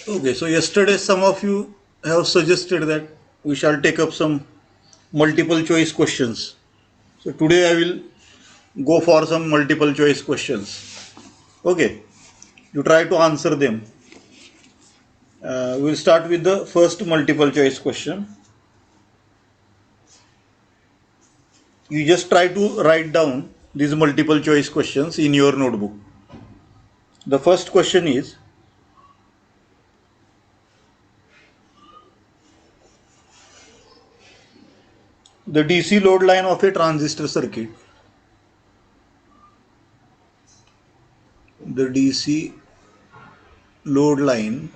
Okay, so yesterday some of you have suggested that we shall take up some multiple choice questions. So today I will go for some multiple choice questions. Okay, you try to answer them. We'll start with the first multiple choice question. You just try to write down these multiple choice questions in your notebook. The first question is, the DC load line of a transistor circuit. The DC load line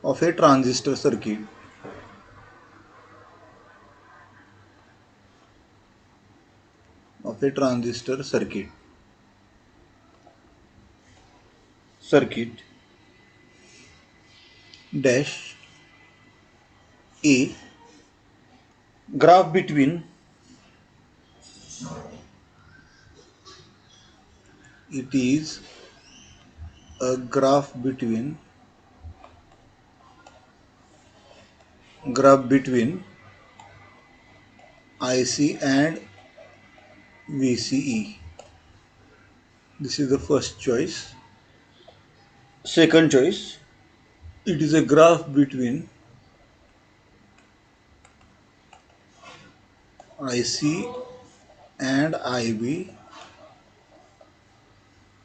of a transistor circuit of a transistor circuit dash a graph between it is a graph between IC and VCE. This is the first choice. Second choice, it is a graph between IC and IB.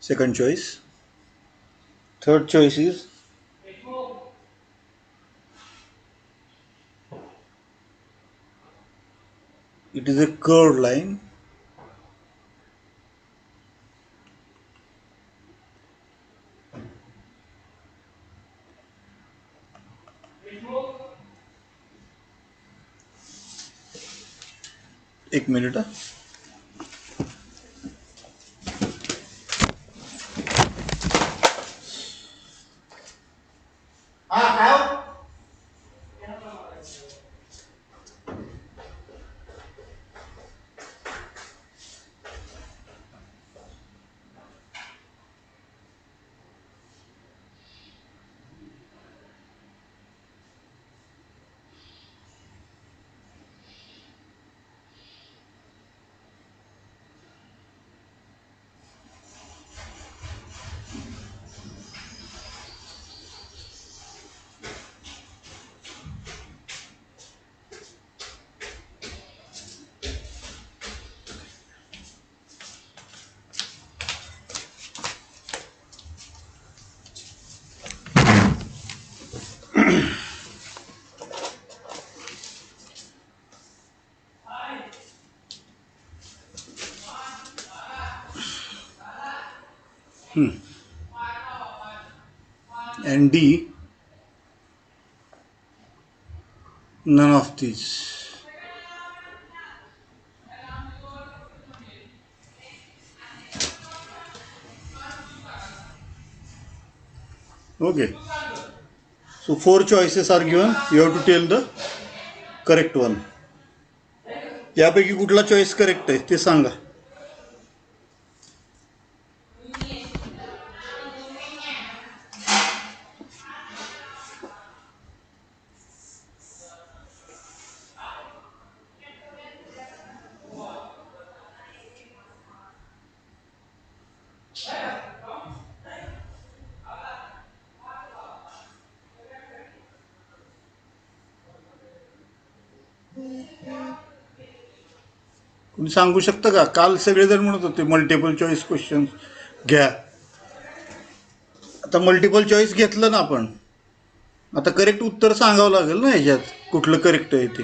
Second choice. Third choice is it is a curved line. एक minute. And D, none of these. Okay. So four choices are given. You have to tell the correct one. यापैकी कुठला choice correct आहे ते सांगा. कोणी सांगू शकतं का? काल सगळेजण म्हणत होते मल्टिपल चॉईस क्वेश्चन घ्या. आता मल्टिपल चॉईस घेतलं ना आपण, आता करेक्ट उत्तर सांगावं लागेल ना ह्याच्यात कुठलं करेक्ट आहे ते.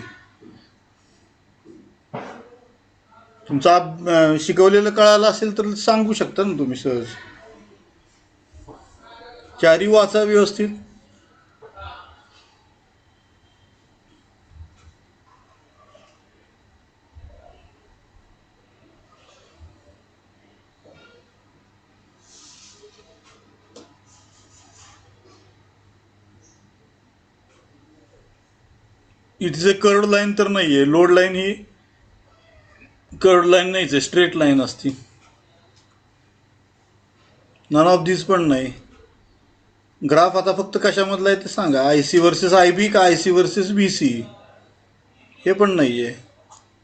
तुमचं शिकवलेलं कळालं असेल तर सांगू शकता ना तुम्ही सहज. चारी वाचा व्यवस्थित. It is a curved line तर नाहीये. लोड लाईन ही कर्ड लाईन नाहीच आहे, स्ट्रेट लाईन असती. नन ऑफ दिस पण नाही. ग्राफ आता फक्त कशामधला आहे ते सांगा. I C versus I B का I C versus B C, हे पण नाही आहे.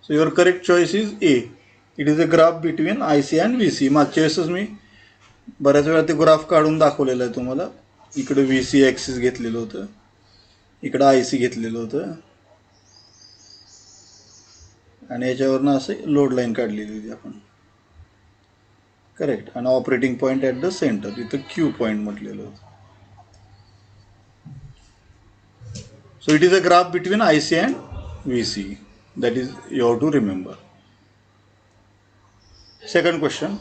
So your correct choice is A. It is a graph between I C and V C. मागच्या वेळेसच मी बऱ्याच वेळा ते ग्राफ काढून दाखवलेलं आहे तुम्हाला. इकडे व्ही सी ॲक्सिस घेतलेलं होतं, इकडं आय सी घेतलेलं होतं, आणि याच्यावरनं असं लोड लाईन काढलेली होती आपण. करेक्ट. आणि operating point at the centre, इथं क्यू पॉईंट म्हटलेलं होतं. So it is a graph between IC and VC. That is, you have to remember. Second question.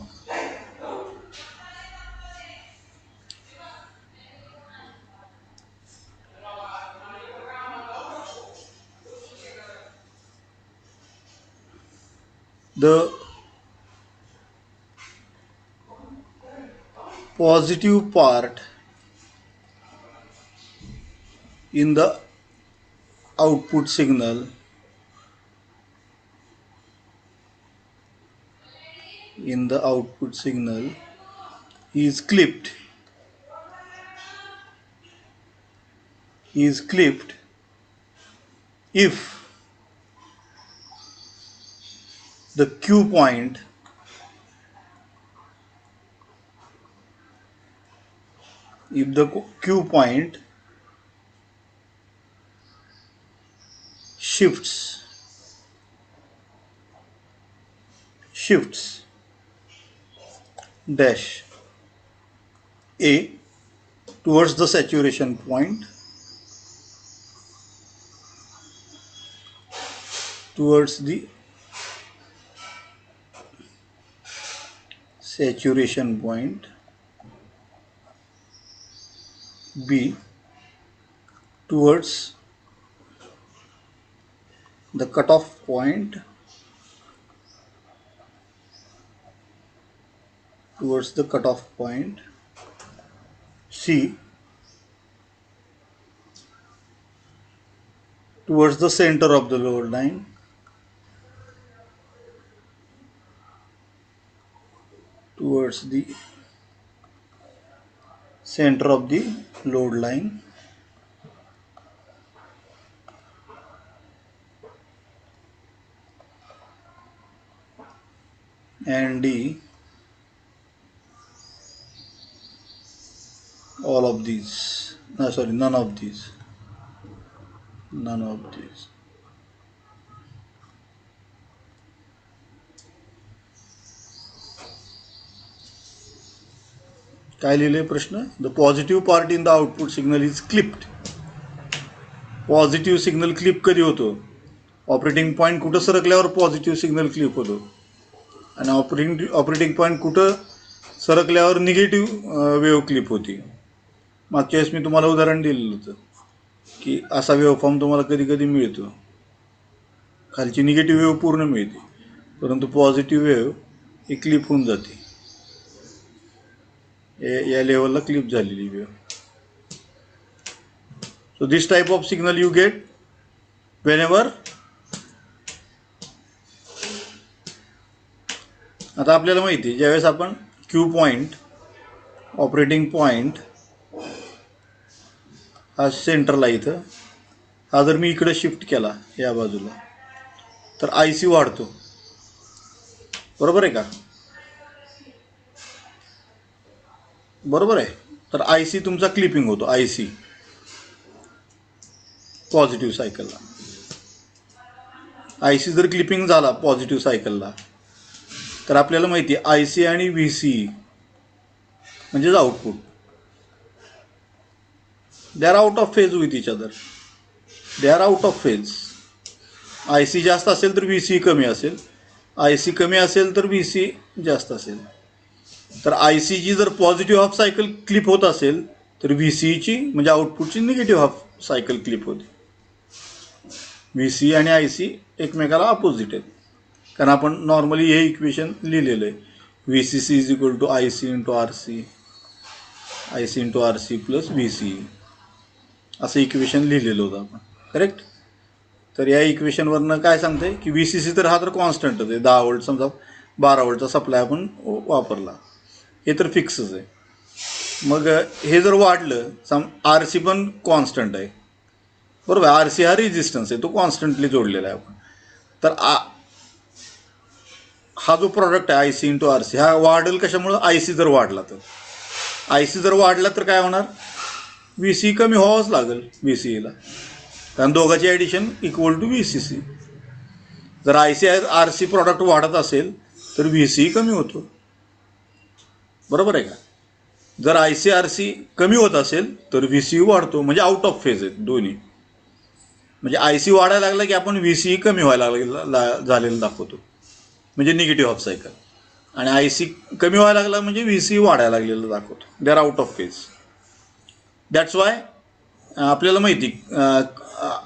The positive part in the output signal is clipped if the Q point shifts dash A towards the saturation point, B towards the cutoff point, C towards the center of the load line, and D all of these. No, sorry, none of these. काय लिहिले प्रश्न? The positive part in the output signal is clipped. Positive signal clip कधी होतो? Operating point कुठं सरकल्यावर positive signal clip होतो, आणि operating point कुठं सरकल्यावर negative wave clip होती. मागच्या वेळेस मी तुम्हाला उदाहरण दिलेलं होतं की असा वेव्हफॉर्म तुम्हाला कधी कधी मिळतो. खालची निगेटिव्ह वेव्ह पूर्ण मिळते, परंतु पॉझिटिव्ह वेव्ह ही क्लिप होऊन जाते. या लेवलला क्लिप झालेली wave. So this type of signal you get whenever. आता आपल्याला माहिती आहे, ज्यावेळेस आपण क्यू पॉईंट, ऑपरेटिंग पॉईंट हा सेंटरला इथं, हा जर मी इकडे शिफ्ट केला या बाजूला, तर आय सी वाढतो. बरोबर आहे का? बरोबर आहे. तर आय सी तुमचा क्लिपिंग होतो. आय सी पॉझिटिव्ह सायकलला, आय सी जर क्लिपिंग झाला पॉझिटिव्ह सायकलला, तर आपल्याला माहिती आहे आय सी आणि व्ही सी म्हणजेच output, they are out of phase with each other. I C जास्त असेल तर व्ही सी कमी असेल, आय सी कमी असेल तर व्ही सी जास्त असेल. तर आय सीची जर पॉझिटिव्ह हाफ सायकल क्लिप होत असेल, तर व्ही सीची म्हणजे आउटपुटची निगेटिव्ह हाफ सायकल क्लिप होते. व्ही सी आणि आय सी एकमेकाला अपोजिट आहेत, कारण आपण नॉर्मली हे इक्वेशन लिहिलेलं आहे. V C C is equal to I C into R C, I C into R C plus V C, असं इक्वेशन लिहिलेलं होतं आपण. करेक्ट. तर या इक्वेशनवरनं काय सांगते की व्ही सी सी तर हा तर कॉन्स्टंटच आहे. 10 व्होल्ट समजा 12 व्होल्टचा सप्लाय आपण वापरला, हे तर फिक्सच आहे. मग हे जर वाढलं आर सी पण कॉन्स्टंट आहे, बरोबर. आर सी हा रेजिस्टन्स आहे, तो कॉन्स्टंटली जोडलेला आहे आपण. तर हा जो प्रॉडक्ट आहे I C into R C हा वाढेल कशामुळं? आय सी जर वाढला तर. आय सी जर वाढला तर काय होणार? व्ही सी कमी व्हावंच लागेल व्ही सीला, कारण दोघांची addition equal to V C C. जर I C R C product वाढत असेल तर व्ही सी कमी होतो, बरोबर आहे का? जर आय सी आर सी कमी होत असेल तर व्ही सी वाढतो, म्हणजे आउट ऑफ फेज आहेत दोन्ही. म्हणजे आय सी वाढायला लागला की आपण व्ही सी कमी व्हायला झालेलं दाखवतो, म्हणजे निगेटिव्ह ऑफ सायकल. आणि आय सी कमी व्हायला लागला म्हणजे व्ही सी वाढायला लागलेलं दाखवतो, दे are out of phase. That's why आपल्याला माहिती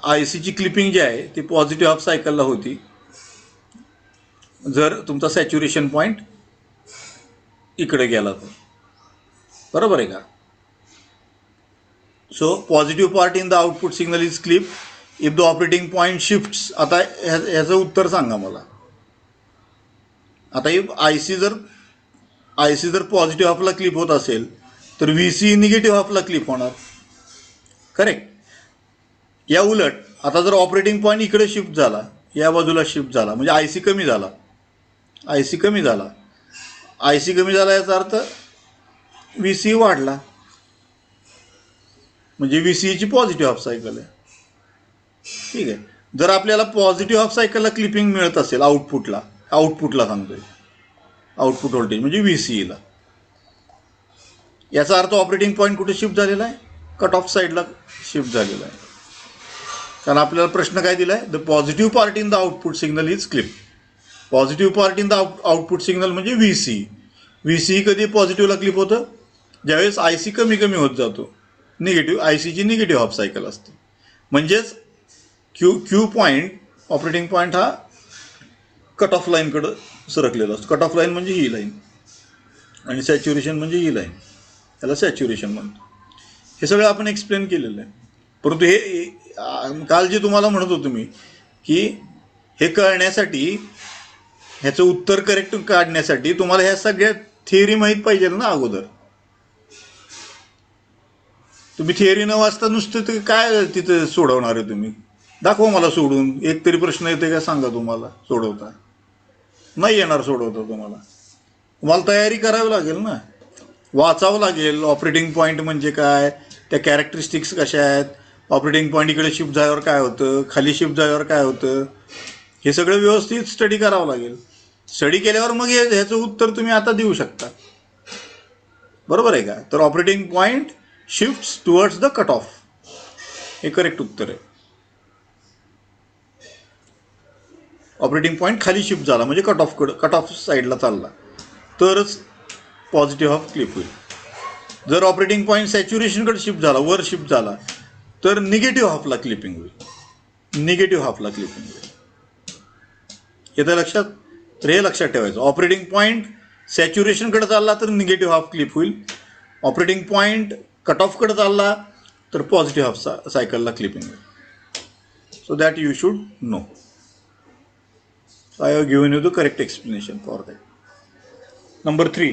आय सीची क्लिपिंग जी आहे ती पॉझिटिव्ह ऑफ सायकलला होती जर तुमचा सॅच्युरेशन पॉईंट इकडे गेला तर, बरोबर आहे का? So positive part in the output signal is clip if the operating point shifts. आता ह्याचं उत्तर सांगा मला. आता इफ आय सी जर पॉझिटिव्ह हाफला क्लिप होत असेल तर व्ही सी निगेटिव्ह हाफला क्लिप होणार, करेक्ट. या उलट आता जर ऑपरेटिंग पॉईंट इकडे शिफ्ट झाला, या बाजूला शिफ्ट झाला, म्हणजे आय सी कमी झाला. आय सी कमी झाला याचा अर्थ व्ही सी वाढला, म्हणजे व्ही सीची पॉझिटिव्ह हाफ सायकल आहे. ठीक आहे. जर आपल्याला पॉझिटिव्ह हाफ सायकलला क्लिपिंग मिळत असेल आउटपुटला सांगतोय, आउटपुट व्होल्टेज म्हणजे व्ही सीला, याचा अर्थ ऑपरेटिंग पॉईंट कुठे शिफ्ट झालेला आहे? कट ऑफ साईडला शिफ्ट झालेला आहे. कारण आपल्याला प्रश्न काय दिला आहे? The positive part in the output signal is clip. Positive part in the output signal म्हणजे व्ही सी. व्ही सी कधी पॉझिटिव्हला क्लिप होतं? ज्यावेळेस आय सी कमी कमी होत जातो, निगेटिव्ह आय सीची निगेटिव्ह हाफ सायकल असते. म्हणजेच क्यू पॉईंट, ऑपरेटिंग पॉईंट हा कट ऑफ लाईनकडं सरकलेला असतो. कट ऑफ लाईन म्हणजे ही लाईन आणि सॅच्युरेशन म्हणजे ही लाईन, त्याला सॅच्युरेशन म्हणतो. हे सगळं आपण एक्सप्लेन केलेलं आहे. परंतु हे काल जे तुम्हाला म्हणत होतो मी की हे कळण्यासाठी, ह्याचं उत्तर करेक्ट काढण्यासाठी तुम्हाला ह्या सगळ्या थिअरी माहीत पाहिजे ना अगोदर. तुम्ही थिअरी न वाचता नुसतं काय तिथं सोडवणार आहे तुम्ही? दाखवा मला सोडून, एक तरी प्रश्न येते का सांगा तुम्हाला सोडवता. नाही येणार सोडवता तुम्हाला तयारी करावी लागेल ना, वाचावं लागेल. ऑपरेटिंग पॉईंट म्हणजे काय, त्या कॅरेक्टरिस्टिक्स कशा आहेत, ऑपरेटिंग पॉईंट इकडे शिफ्ट झाल्यावर काय होतं, खाली शिफ्ट झाल्यावर काय होतं, हे सगळं व्यवस्थित स्टडी करावं लागेल. स्टडी केल्यावर मग ह्याचं उत्तर तुम्ही आता देऊ शकता, बरोबर आहे का? तर operating point shifts towards the cut off, हे करेक्ट उत्तर आहे. ऑपरेटिंग पॉईंट खाली शिफ्ट झाला म्हणजे कट ऑफ साईडला चालला तरच पॉझिटिव्ह हाफ क्लिप होईल. जर ऑपरेटिंग पॉईंट सॅच्युरेशनकडे शिफ्ट झाला, वर शिफ्ट झाला, तर निगेटिव्ह हाफला क्लिपिंग होईल, निगेटिव्ह हाफला क्लिपिंग होईल. येतं लक्षात? तर हे लक्षात ठेवायचं. ऑपरेटिंग पॉईंट सॅच्युरेशनकडे चालला तर निगेटिव्ह हाफ क्लिप होईल, ऑपरेटिंग पॉईंट कट ऑफकडे चालला तर पॉझिटिव्ह हाफ सायकलला क्लिपिंग होईल. So that you should know. So I have given you the correct explanation for that. Number 3,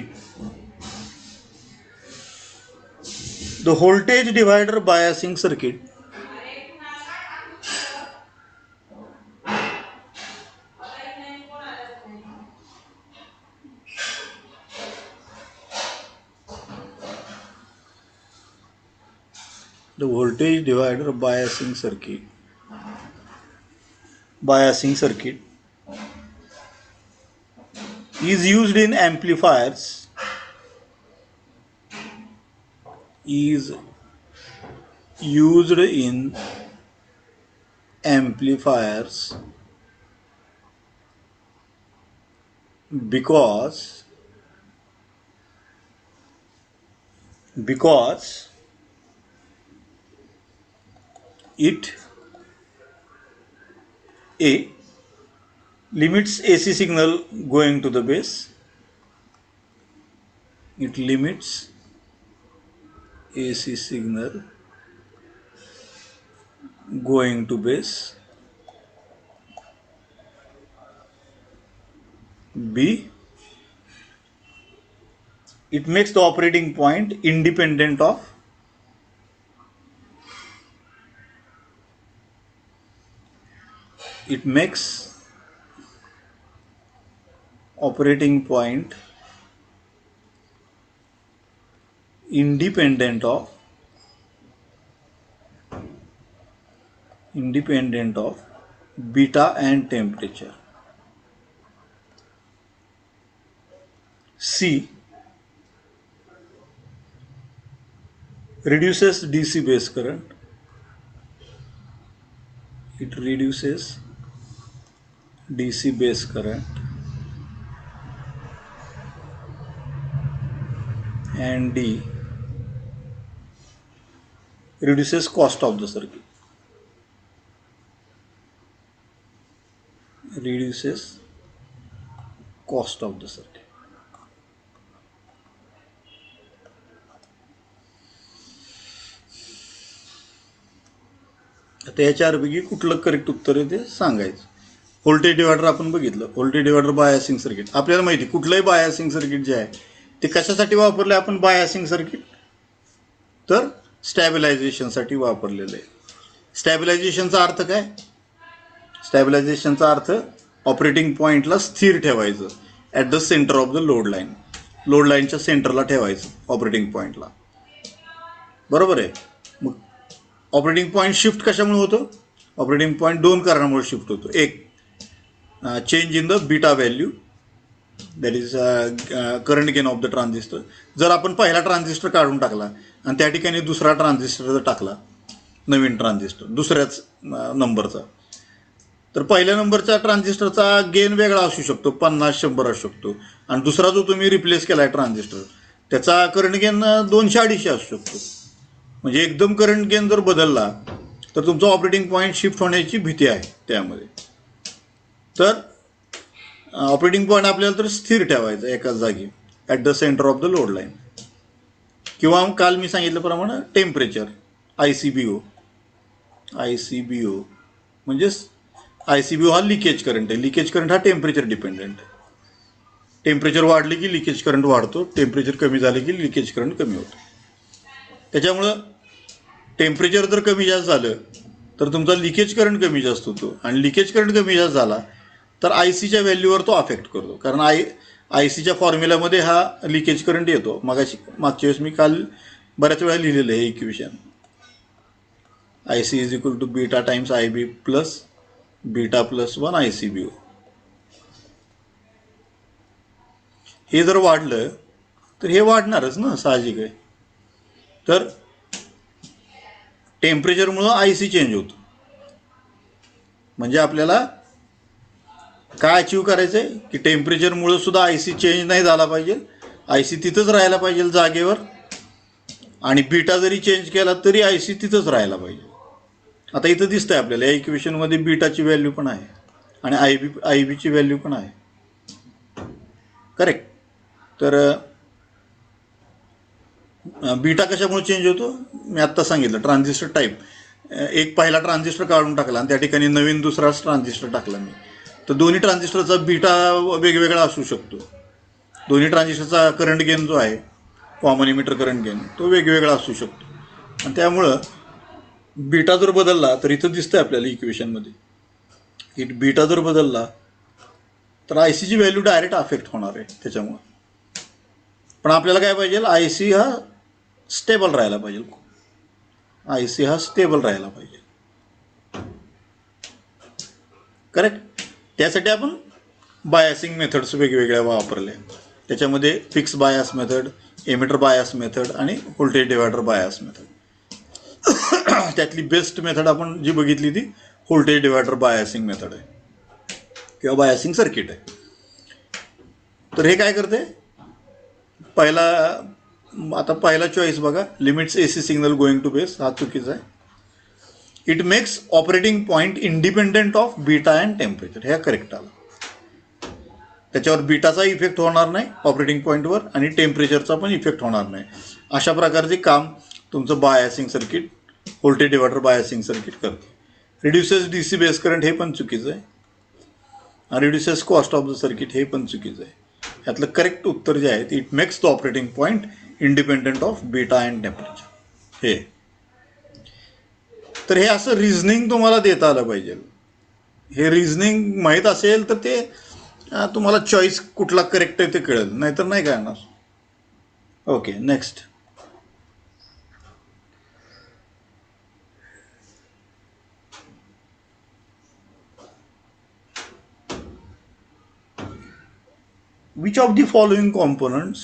the voltage divider biasing circuit is used in amplifiers because it limits AC signal going to the base. It limits AC signal going to base. B, it makes the operating point independent of operating point independent of beta and temperature. C reduces DC base current. It reduces DC base current and D reduces cost of the circuit. Reduces cost of the circuit. आता याच्यापैकी कुठलं correct उत्तर आहे ते सांगायचं. Voltage divider आपण बघितलं. Voltage divider biasing circuit आपल्याला माहिती, कुठलंही बायसिंग सर्किट जे आहे ते कशासाठी वापरले आपण बायसिंग सर्किट, तर स्टॅबिलायझेशनसाठी वापरलेलं आहे. स्टॅबिलायझेशनचा अर्थ काय? स्टॅबिलायझेशनचा अर्थ ऑपरेटिंग पॉईंटला स्थिर ठेवायचं at the centre of the load line. Load लाईनच्या सेंटरला ठेवायचं ऑपरेटिंग पॉईंटला. बरोबर आहे. मग ऑपरेटिंग पॉईंट शिफ्ट कशामुळे होतं? ऑपरेटिंग पॉईंट दोन कारणामुळे शिफ्ट होतो. एक, change in the beta value, that is current gain of the transistor. जर आपण पहिला ट्रान्झिस्टर काढून टाकला आणि त्या ठिकाणी दुसरा ट्रान्झिस्टर जर टाकला, नवीन ट्रान्झिस्टर दुसऱ्याच नंबरचा, तर पहिल्या नंबरच्या ट्रान्झिस्टरचा गेन वेगळा असू शकतो, 50-100 असू शकतो. आणि दुसरा जो तुम्ही रिप्लेस केला आहे ट्रान्झिस्टर, त्याचा करंट गेन 200-250 असू शकतो. म्हणजे एकदम करंट गेन जर बदलला तर तुमचा ऑपरेटिंग पॉईंट शिफ्ट होण्याची भीती आहे त्यामध्ये. तर ऑपरेटिंग पॉईंट आपल्याला तर स्थिर ठेवायचं एकाच जागी at the centre of the load line. किंवा काल मी सांगितल्याप्रमाणे टेम्परेचर, ICBO म्हणजेच ICBO हा लिकेज करंट आहे. लिकेज करंट हा टेम्परेचर डिपेंडेंट आहे. टेम्परेचर वाढले की लिकेज करंट वाढतो, टेम्परेचर कमी झाले की लिकेज करंट कमी होतो. त्याच्यामुळं टेम्परेचर जर कमी जास्त झालं तर तुमचा लिकेज करंट कमी जास्त होतो, आणि लिकेज करंट कमी जास्त झाला तर ICच्या व्हॅल्यूवर तो अफेक्ट करतो. कारण ICच्या फॉर्म्युल्यामध्ये हा लिकेज करंट येतो. मागच्या वेळेस मी काल बऱ्याच वेळा लिहिलेलं आहे equation. IC is equal to beta times IB plus beta plus 1 ICBO. हे जर वाढलं तर हे वाढणारच ना, साहजिक आहे. तर टेम्परेचरमुळं IC चेंज होतो. म्हणजे आपल्याला काय अचीव करायचं आहे की टेम्परेचरमुळं सुद्धा IC चेंज नाही झाला पाहिजे, IC तिथंच राहायला पाहिजे जागेवर. आणि बीटा जरी चेंज केला तरी IC तिथंच राहायला पाहिजे. आता इथं दिसतंय आपल्याला या इक्वेशनमध्ये बीटाची व्हॅल्यू पण आहे आणि IBची व्हॅल्यू पण आहे. करेक्ट. तर बीटा कशामुळे चेंज होतो मी आत्ता सांगितलं. ट्रान्झिस्टर टाईप, एक पहिला ट्रान्झिस्टर काढून टाकला आणि त्या ठिकाणी नवीन दुसरा ट्रान्झिस्टर टाकला मी, तर दोन्ही ट्रान्झिस्टरचा बीटा वेगवेगळा असू शकतो. दोन्ही ट्रान्झिस्टरचा करंट गेन जो आहे, कॉमन इमिटर करंट गेन, तो वेगवेगळा असू शकतो. आणि त्यामुळं बीटा जर बदलला तर इथं दिसतंय आपल्याला इक्वेशनमध्ये की बीटा जर बदलला तर ICची व्हॅल्यू डायरेक्ट अफेक्ट होणार आहे त्याच्यामुळं. पण आपल्याला काय पाहिजे, IC हा स्टेबल राहायला पाहिजे. IC हा स्टेबल राहायला पाहिजे. करेक्ट. त्यासाठी आपण बायसिंग मेथड्स वेगवेगळ्या वापरल्या. त्याच्यामध्ये fix bias method, emitter bias method आणि व्होल्टेज डिवायडर बायस मेथड. त्यातली बेस्ट मेथड आपण जी बघितली ती व्होल्टेज डिवायडर बायसिंग मेथड आहे किंवा बायसिंग सर्किट आहे. तर हे काय करते, पहिला चॉईस बघा, limits AC signal going to base, हा चुकीचा आहे. It makes operating point independent of beta and temperature, हे करेक्ट आलं. त्याच्यावर बीटाचा इफेक्ट होणार नाही ऑपरेटिंग पॉईंटवर आणि टेम्परेचरचा पण इफेक्ट होणार नाही. अशा प्रकारचे काम तुमचं biasing circuit, voltage divider biasing circuit करते. रिड्युसेस DC बेस करंट, हे पण चुकीचं आहे. Reduces cost of the circuit, हे पण चुकीचं आहे. यातलं करेक्ट उत्तर जे आहे it makes the operating point independent of beta and temperature. हे तर हे असं रिझनिंग तुम्हाला देता आलं पाहिजे. हे रिझनिंग माहीत असेल तर ते तुम्हाला चॉईस कुठला करेक्ट आहे ते कळेल, नाहीतर नाही कळणार. Okay, next. Which of the following components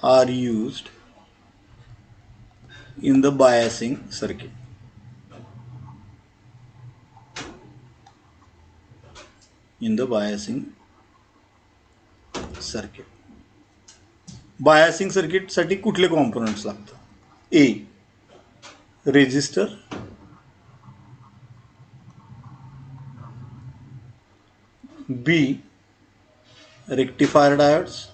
are used in the biasing circuit? Biasing circuit साठी कुठले कॉम्पोनंट्स लागतात? A, resistor. B, rectifier diodes.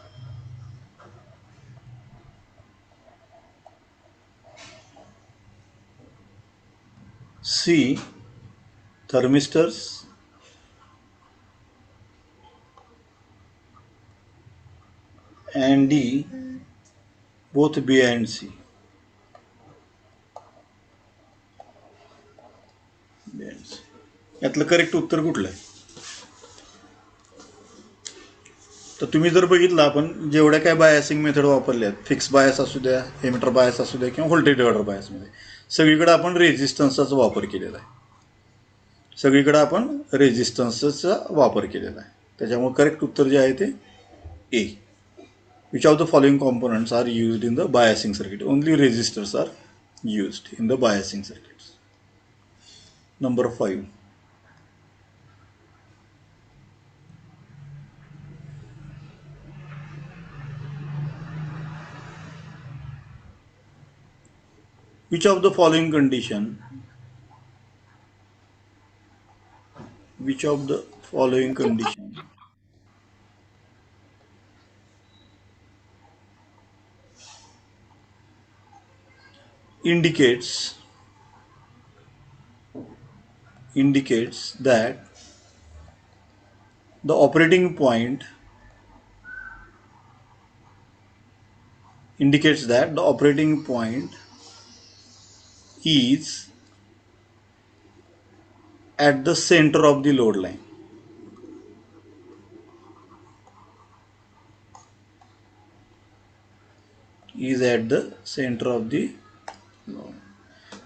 C, thermistors. and D, both B and C. यातलं करेक्ट उत्तर कुठलं आहे? तर तुम्ही जर बघितलं, आपण जेवढ्या काय बायसिंग मेथड वापरल्या आहेत, फिक्स बायस असू द्या, एमिटर बायस असू द्या किंवा व्होल्टेज डिव्हायडर बायसमध्ये, सगळीकडे आपण रेजिस्टन्सचा वापर केलेला आहे. त्याच्यामुळे करेक्ट उत्तर जे आहे ते ए. Which of the following components are used in the biasing circuit? Only resistors are used in the biasing circuits. Number 5. Which of the following condition indicates that the operating point is at the center of the load line?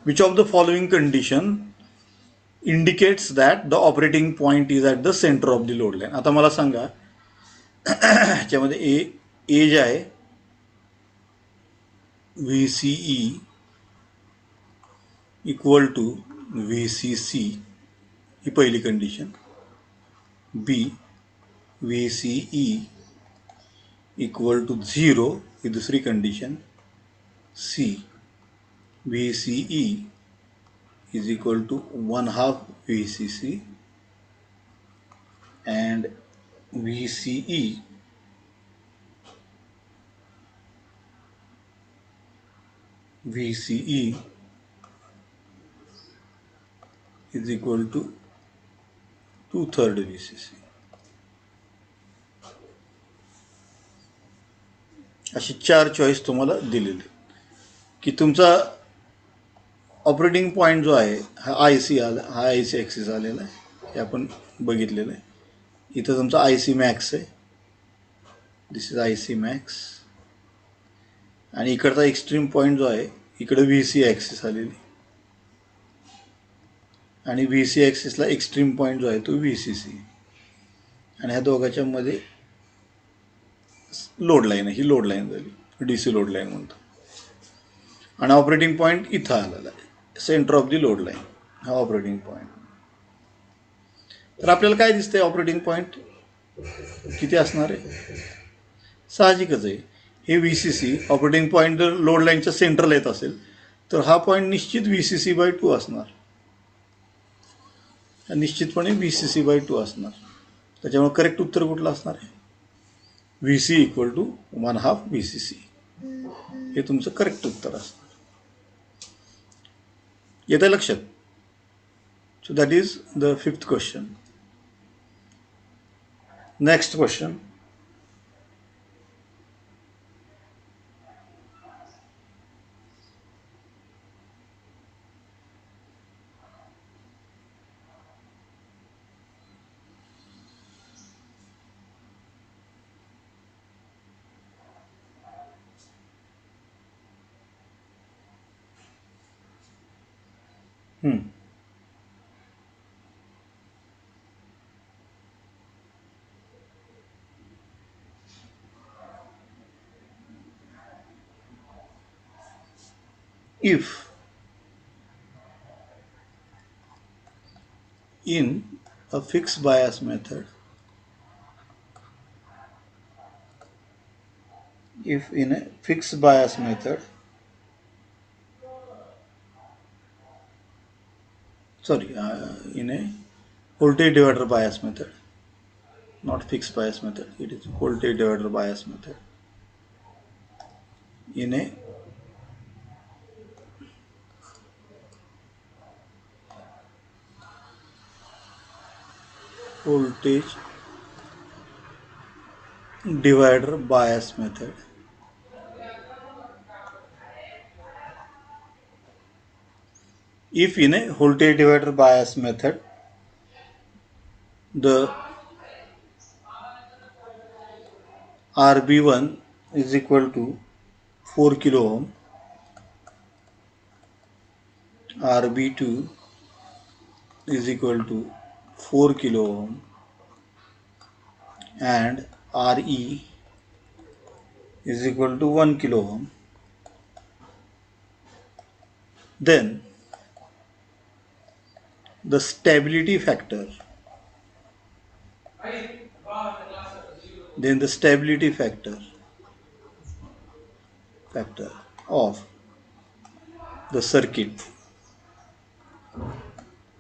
Which of the following condition indicates that the operating point is at the center of the load line? आता मला सांगा, ह्याच्यामध्ये ए जे आहे VCE equal to VCC ही पहिली condition. B, VCE equal to 0 ही दुसरी condition. C, VCE is equal to 1/2 VCC and VCE is equal to 2/3 VCC. अशी 4 चॉईस तुम्हाला दिलेली की तुमचा ऑपरेटिंग पॉईंट जो आहे हा IC आला, हा IC ॲक्सिस आलेला आहे, हे आपण बघितलेलं आहे. इथं तुमचा IC मॅक्स आहे, दिस इज IC मॅक्स. आणि इकडचा एक्स्ट्रीम पॉईंट जो आहे इकडे VC ॲक्सिस आलेली, आणि VC ॲक्सिसला एक्स्ट्रीम पॉईंट जो आहे तो VCC. आणि ह्या दोघांच्या मध्ये लोड लाईन आहे, ही लोड लाईन झाली, DC लोड लाईन म्हणतो. आणि ऑपरेटिंग पॉईंट इथं आलेला आहे, centre of the load line, हा ऑपरेटिंग पॉईंट. तर आपल्याला काय दिसतंय, ऑपरेटिंग पॉईंट किती असणार आहे? साहजिकच आहे, हे VCC ऑपरेटिंग पॉईंट जर लोड लाईनच्या सेंटरला येत असेल तर हा पॉईंट निश्चित VCC/2 असणार, निश्चितपणे VCC/2 असणार. त्याच्यामुळे करेक्ट उत्तर कुठलं असणार आहे? V C equal to 1/2 V C C, हे तुमचं करेक्ट उत्तर असतं. येतं लक्षात. So that is the 5th question. Next question. If in a fixed bias method, if in a fixed bias method, in a voltage divider bias method, not fixed bias method, it is voltage divider bias method. In a voltage divider bias method, if in a voltage divider bias method the RB1 is equal to 4 kilo ohm, RB2 is equal to 4 kilo ohm, and RE is equal to 1 kilo ohm, then the stability factor of the circuit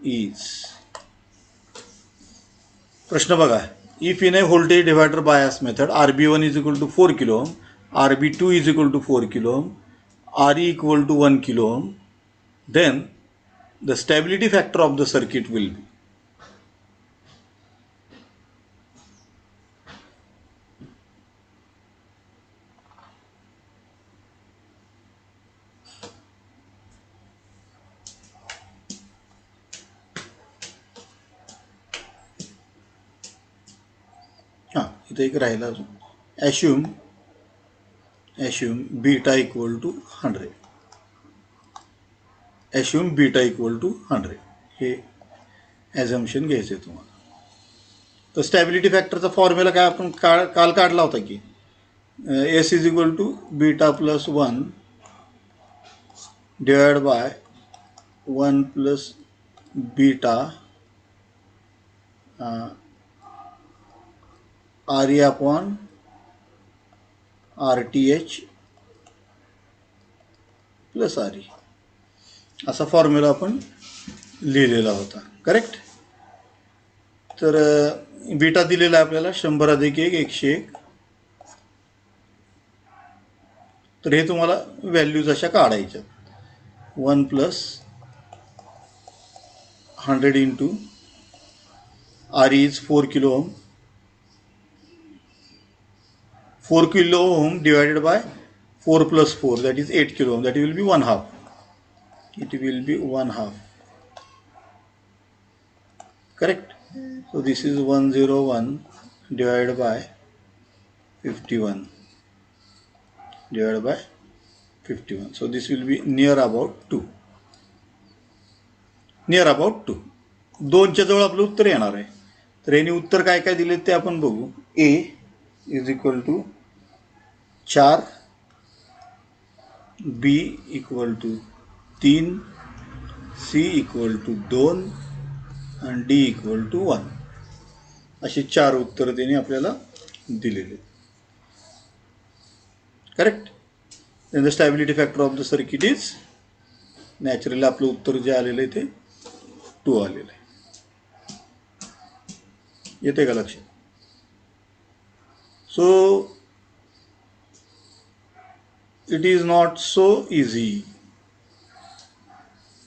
is, प्रश्न बघा, if in a voltage divider bias method RB1 is equal to 4 kilo ohm, RB2 is equal to 4 kilo ohm, RE equal to 1 kilo ohm, then the stability factor of the circuit will be. इथे एक राहिला अजून. assume beta equal to 100. assume beta equal to 100 हे ॲझम्पशन घ्यायचं आहे तुम्हाला. तर stability फॅक्टरचा formula काय आपण काल काढला होता की S is equal to beta plus 1 divide by 1 plus beta R E upon R T H plus R E, असा फॉर्म्युला आपण लिहिलेला होता. करेक्ट. तर बीटा दिलेला आहे आपल्याला 100 अधिक 1 101. तर हे तुम्हाला व्हॅल्यूज अशा काढायच्या. 1 plus 100 into R is 4 kilo ohm, 4 kilo ohm divided by 4 plus 4, that is 8 kilo ohm, that will be 1/2. It will be 1/2. Correct. So this is 101 divided by 51 divided by 51. So this will be near about 2. Near about 2. 2च्या जवळ आपलं उत्तर येणार आहे. तर याने उत्तर काय काय दिले ते आपण बघू. A is equal to 4, B equal to 3, C equal to 2 आणि डी इक्वल टू 1, अशी 4 उत्तर त्यांनी आपल्याला दिलेले. Correct. Then the stability factor of the circuit is, naturally आपलं उत्तर जे आलेलं आहे ते 2 आलेलं आहे. येते का लक्षात. So it is not so easy.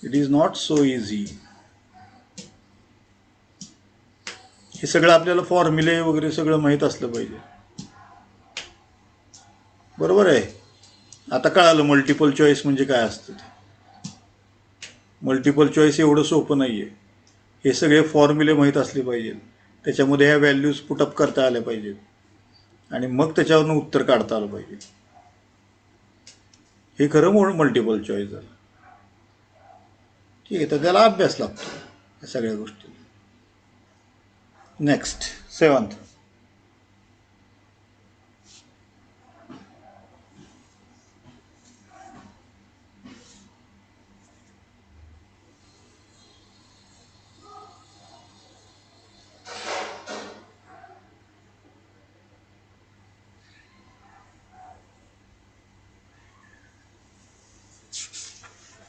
It is not so easy. हे सगळं आपल्याला फॉर्म्युले वगैरे सगळं माहीत असलं पाहिजे. बरोबर आहे. आता कळालं मल्टिपल चॉईस म्हणजे काय असतं ते. मल्टिपल चॉईस एवढं सोपं नाही आहे. हे सगळे फॉर्म्युले माहीत असले पाहिजेत. त्याच्यामध्ये ह्या व्हॅल्यूज पुटअप करता आल्या पाहिजेत आणि मग त्याच्यावरनं उत्तर काढता आलं पाहिजे. हे खरं मल्टिपल चॉईस झालं. ठीक आहे. तर त्याला अभ्यास लागतो या सगळ्या गोष्टी. Next 7th.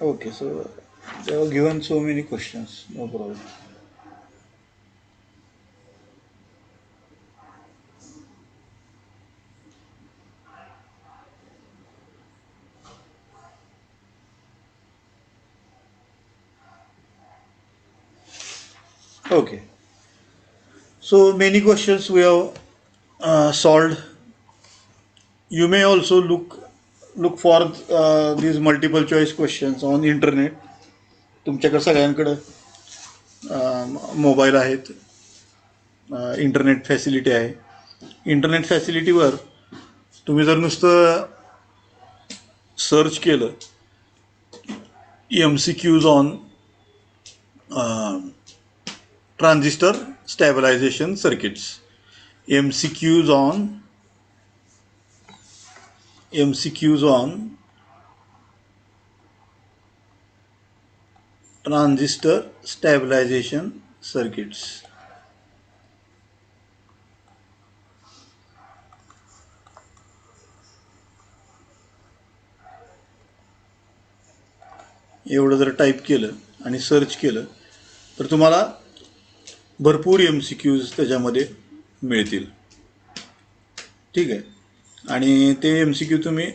Okay, so they were given so many questions, no problem. Okay, so many questions we have solved. You may also look for these multiple choice questions on internet. तुमच्याकडे सगळ्यांकडे मोबाईल आहेत, internet facility आहे. Internet फॅसिलिटीवर तुम्ही जर नुसतं search केलं MCQs on transistor stabilisation circuits, MCQs on transistor stabilisation circuits. एवढं जर टाईप केलं आणि सर्च केलं तर तुम्हाला भरपूर MCQs त्याच्यामध्ये मिळतील. ठीक आहे. आणि ते MCQ तुम्ही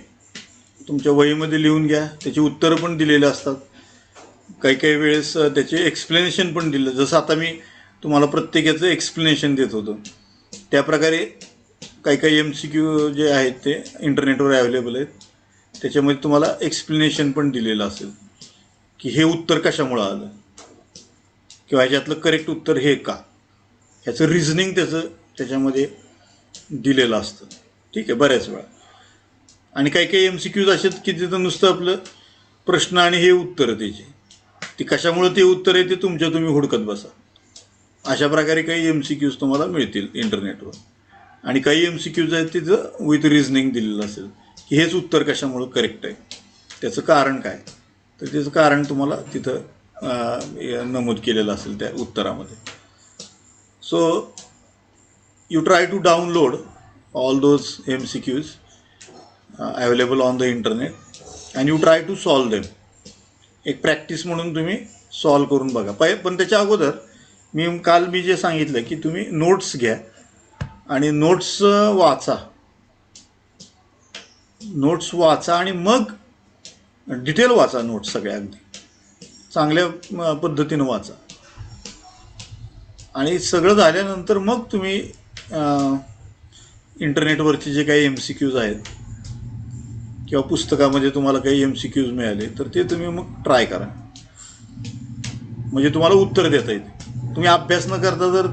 तुमच्या वहीमध्ये लिहून घ्या. त्याची उत्तरं पण दिलेली असतात. काही काही वेळेस त्याचे एक्सप्लेनेशन पण दिलं. जसं आता मी तुम्हाला प्रत्येकाचं एक्सप्लेनेशन देत होतो त्याप्रकारे काही काही MCQ जे आहेत ते इंटरनेटवर अवेलेबल आहेत. त्याच्यामध्ये तुम्हाला एक्सप्लेनेशन पण दिलेलं असेल की हे उत्तर कशामुळं आलं किंवा ह्याच्यातलं करेक्ट उत्तर हे का, ह्याचं रिझनिंग त्याच्यामध्ये दिलेलं असतं. ठीक आहे. बऱ्याच वेळा. आणि काही काही MCQs असे की तिथं नुसतं आपलं प्रश्न आणि हे उत्तर त्याचे, ती कशामुळं ते उत्तर आहे ते तुम्ही हुडकत बसा. अशा प्रकारे काही MCQs तुम्हाला मिळतील इंटरनेटवर. आणि काही MCQs आहेत तिथं विथ रिझनिंग दिलेलं असेल की हेच उत्तर कशामुळं करेक्ट आहे, त्याचं कारण काय, तर त्याचं कारण तुम्हाला तिथं नमूद केलेलं असेल त्या उत्तरामध्ये. So you try to download all those MCQs available on the internet and you try to solve them. एक प्रॅक्टिस म्हणून तुम्ही सॉल्व करून बघा. पण त्याच्या अगोदर मी जे सांगितलं की तुम्ही नोट्स घ्या आणि नोट्स वाचा आणि मग डिटेल वाचा. नोट्स सगळ्या अगदी चांगल्या पद्धतीनं वाचा. आणि सगळं झाल्यानंतर मग तुम्ही इंटरनेटवरचे जे काही MCQs आहेत किंवा पुस्तकामध्ये तुम्हाला काही MCQs मिळाले तर ते तुम्ही मग ट्राय करा. म्हणजे तुम्हाला उत्तर देता येते. तुम्ही अभ्यास न करता जर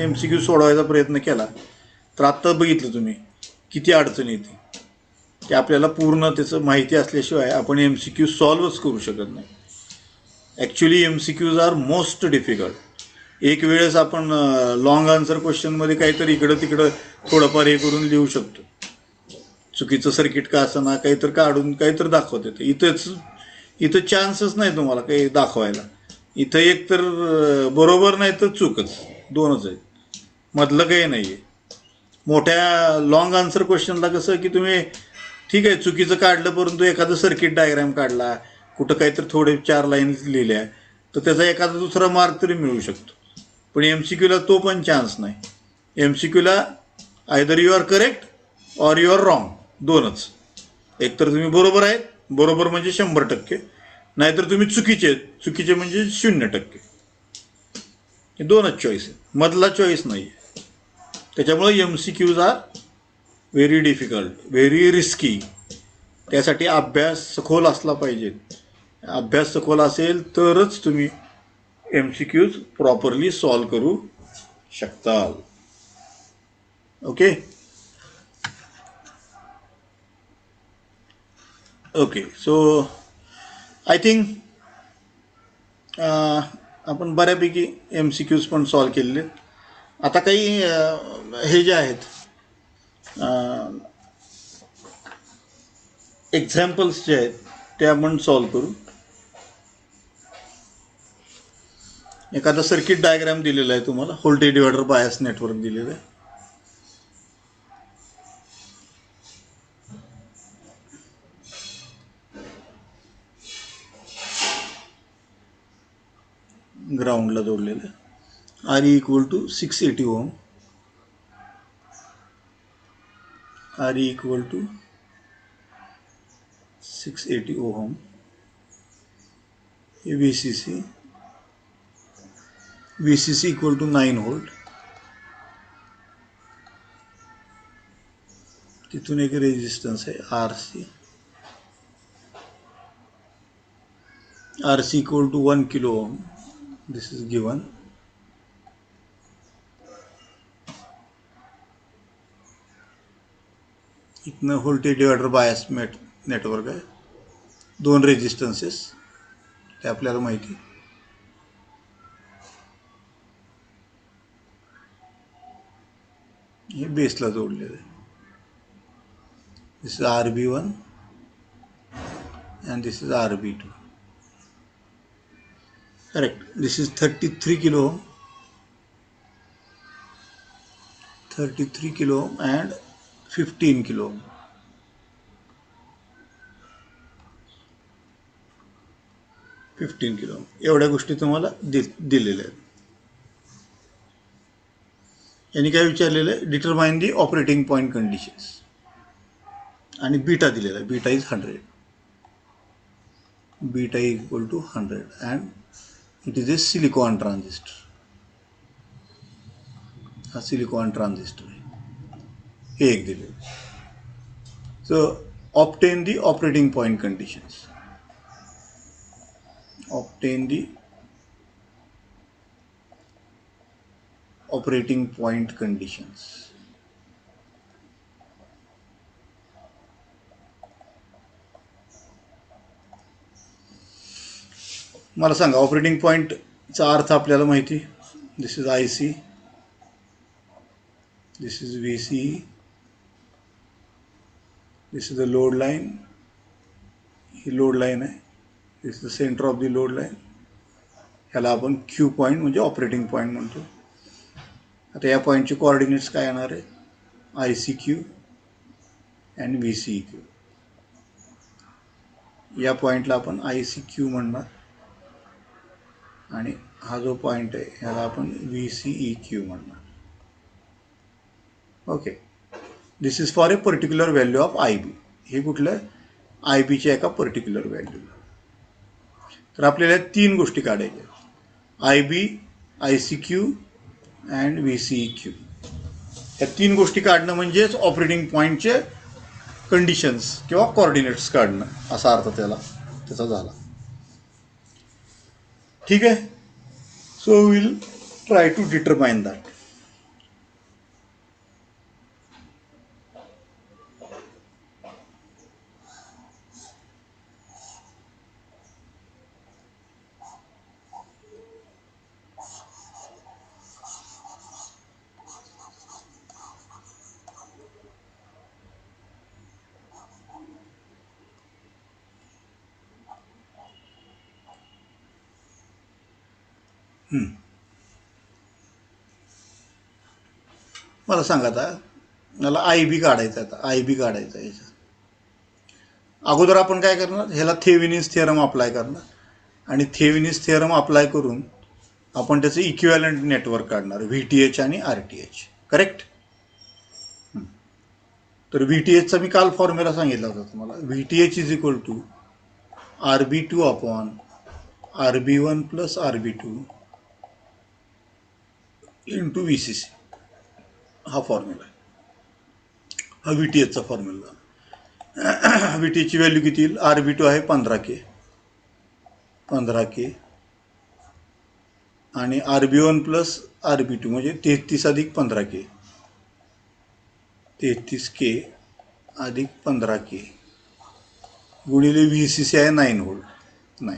MCQ सोडवायचा प्रयत्न केला तर आत्ता बघितलं तुम्ही किती अडचण येते की आपल्याला पूर्ण त्याचं माहिती असल्याशिवाय आपण MCQ सॉल्वच करू शकत नाही. Actually MCQs are most difficult. एक वेळेस आपण लॉंग आन्सर क्वेश्चनमध्ये काहीतरी इकडं तिकडं थोडंफार हे करून लिहू शकतो. चुकीचं सर्किट का असं ना काहीतरी काढून काहीतरी दाखवत येते. इथं चान्सच नाही तुम्हाला काही दाखवायला. इथं एक तर बरोबर नाही तर चूकच, दोनच आहेत, मधलं काही नाही आहे. मोठ्या लॉंग आन्सर क्वेश्चनला कसं की तुम्ही ठीक आहे चुकीचं काढलं परंतु एखादं सर्किट डायग्राम काढला, कुठं काहीतरी थोडे 4 लाईन्स लिहिल्या तर त्याचा एखादा दुसरा मार्क तरी मिळू शकतो. पण MCQला तो पण चान्स नाही. MCQला either you are correct or you are wrong, दोनच. एकतर तुम्ही बरोबर आहेत, बरोबर म्हणजे 100%, नाहीतर तुम्ही चुकीचे आहेत, चुकीचे म्हणजे 0%. हे दोनच चॉईस आहेत, मधला चॉईस नाही आहे. त्याच्यामुळे MCQs are very difficult, very risky. त्यासाठी अभ्यास सखोल असला पाहिजे. अभ्यास सखोल असेल तरच तुम्ही MCQs प्रॉपरली सॉल्व करू शकताल. Okay okay. So I think आपण बऱ्यापैकी MCQs पण सॉल्व केलेले. आता काही हे जे आहेत एक्झाम्पल्स जे आहेत ते आपण सॉल्व करू. एखादा सर्किट डायग्राम दिलेला आहे तुम्हाला, व्होल्टेज डिव्हायडर बायस नेटवर्क दिलेलं आहे. ग्राउंडला जोडलेलं आहे. RE = 680 ओम, RE = 680 ओहम. VCC = 9 volt. तिथून एक रेजिस्टन्स आहे RC = 1 kilo Om. This is given. इथनं व्होल्टेज डिव्हायडर बायस नेटवर्क आहे, 2 रेजिस्टन्सेस, ते आपल्याला माहिती. हे बेसला जोडलेलं आहे. This is RB1 and this is RB2. Correct. This is 33 kilo ohm, 33 kilo ohm and 15 kilo ohm. 15 kilo ohm. एवढ्या गोष्टी तुम्हाला दिलेल्या आहेत. यांनी काय विचारलेलं आहे, determine the operating point conditions, आणि बीटा दिलेला आहे. Beta is 100. Beta = 100 and it is a silicon transistor. हा सिलिकॉन ट्रान्झिस्टर आहे, हे एक दिले. So obtain the operating point conditions. Obtain the operating point conditions. मला सांगा, ऑपरेटिंग पॉईंटचा अर्थ आपल्याला माहिती. This is IC, this is VCE, this is the load line. ही लोड लाईन आहे. This is the centre of the load line. ह्याला आपण Q पॉईंट म्हणजे ऑपरेटिंग पॉईंट म्हणतो. आता या पॉईंटचे कोऑर्डिनेट्स काय येणार आहे, ICQ आणि VCEQ. या पॉईंटला आपण ICQ म्हणणार, आणि हा जो पॉईंट आहे ह्याला आपण VCEQ म्हणणार. Okay. This is for a particular value of IB. हे कुठलं, IBच्या एका पर्टिक्युलर व्हॅल्यूला. तर आपल्याला 3 गोष्टी काढायच्या, IB, ICQ अँड VCEQ. या 3 गोष्टी काढणं म्हणजेच ऑपरेटिंग पॉईंटचे कंडिशन्स किंवा कोऑर्डिनेट्स काढणं, असा अर्थ त्याचा झाला. ठीक आहे. So will try to determine that. मला सांगा, आता मला IB काढायचं आहे. आता IB काढायचं आहे. याच्यात अगोदर आपण काय करणार, ह्याला थेविनिन्स थिअरम अप्लाय करणार, आणि थेविनिन्स थिअरम अप्लाय करून आपण त्याचं तर VTHचा मी काल फॉर्म्युला सांगितला होता तुम्हाला. VTH is equal to RB2 upon RB1 plus RB2 into VCC. हा फॉर्म्युला आहे. हा VTHचा फॉर्म्युला. VTHची व्हॅल्यू किती येईल? RB2 आहे 15K आणि RB1 प्लस RB2 म्हणजे 33 अधिक 15K, 33K अधिक 15K गुणिले VCC आहे 9 व्होल्ट. 9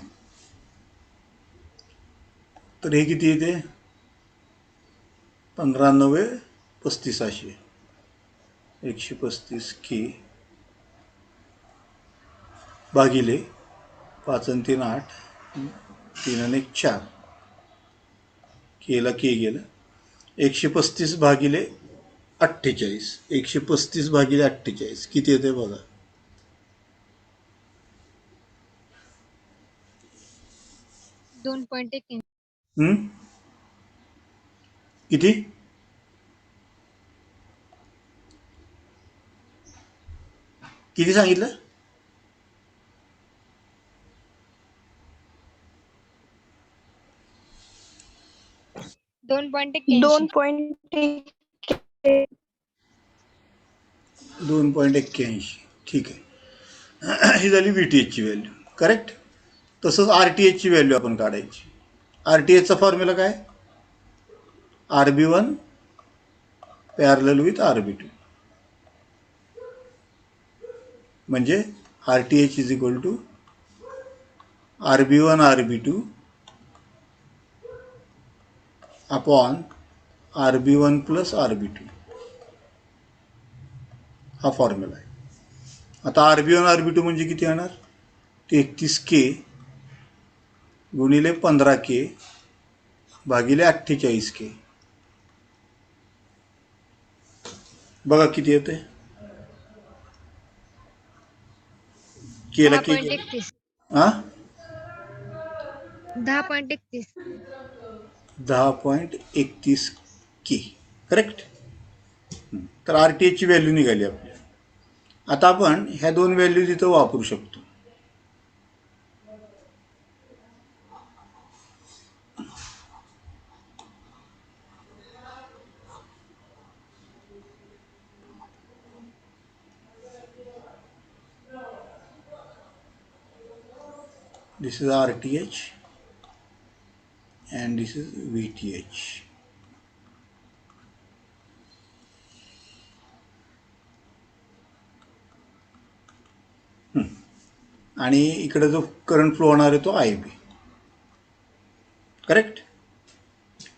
तर हे किती येते? 15×9 = 135K भागिले 5 आणि 3 8, 3 आणि 1 4, केला K गेलं. 135 भागिले 48, 135 भागिले 48 किती येते बघा? किती? किती सांगितलं? 2.81. 2.81. ठीक आहे. ही झाली VTHची व्हॅल्यू. करेक्ट. तसंच RTHची व्हॅल्यू आपण काढायची. RTHचा फॉर्म्युला काय? RB1 पॅरलल विथ RB2 म्हणजे RTH is equal to RB1 RB2 upon RB1 plus RB2. हा फॉर्म्युला आहे. आता RB1 RB2 म्हणजे किती येणार? 33K गुणिले 15K भागिले 48K. बघा किती येते? केला K गेला. 10.31. हां 10.31. 10.31K. करेक्ट. तर RTHची व्हॅल्यू निघाली आपली. आता आपण ह्या दोन व्हॅल्यूज इथं वापरू शकतो. This is RTH and this is VTH. आणि इकडे जो करंट फ्लो होणार आहे तो IB. करेक्ट.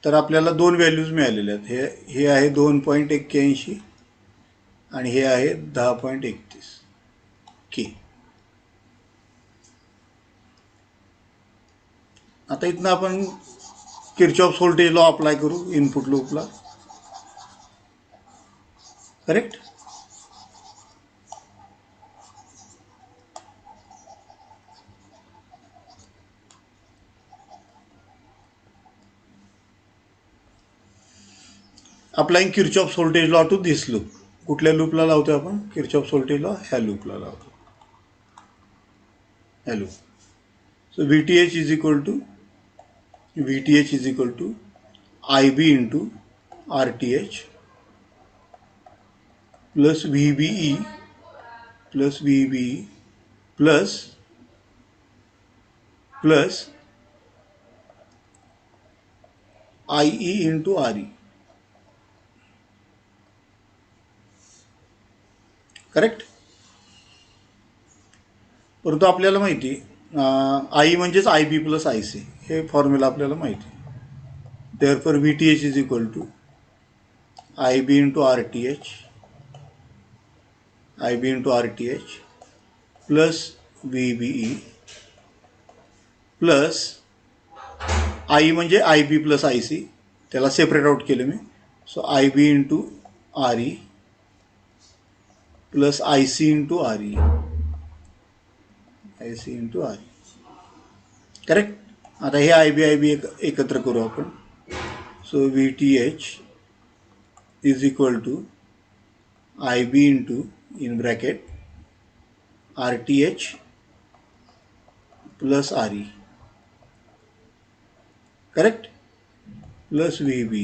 तर आपल्याला दोन व्हॅल्यूज मिळालेल्या आहेत. हे आहे 2.81 आणि हे आहे 10.31K. आता इथनं आपण किर्चॉफ्स व्होल्टेज लॉ अप्लाय करू इनपुट लूपला. Correct. Applying Kirchhoff's voltage law to this loop. कुठल्या लूपला लावतो आपण? किर्चॉफ्स व्होल्टेज लॉ ह्या लूपला लावतो. ह्या loop. So VTH is equal to IB into RTH plus VBE plus IE into RE. Correct. परंतु आपल्याला माहिती I म्हणजेच IB प्लस IC. हे फॉर्म्युला आपल्याला माहिती. Therefore VTH is equal to IB into RTH plus VBE plus I म्हणजे IB plus IC. त्याला separate out केलं मी. So IB into RE plus IC into RE. Correct. आता हे IB एकत्र करू आपण. So VTH is equal to IB into in bracket RTH plus RE, correct, plus VB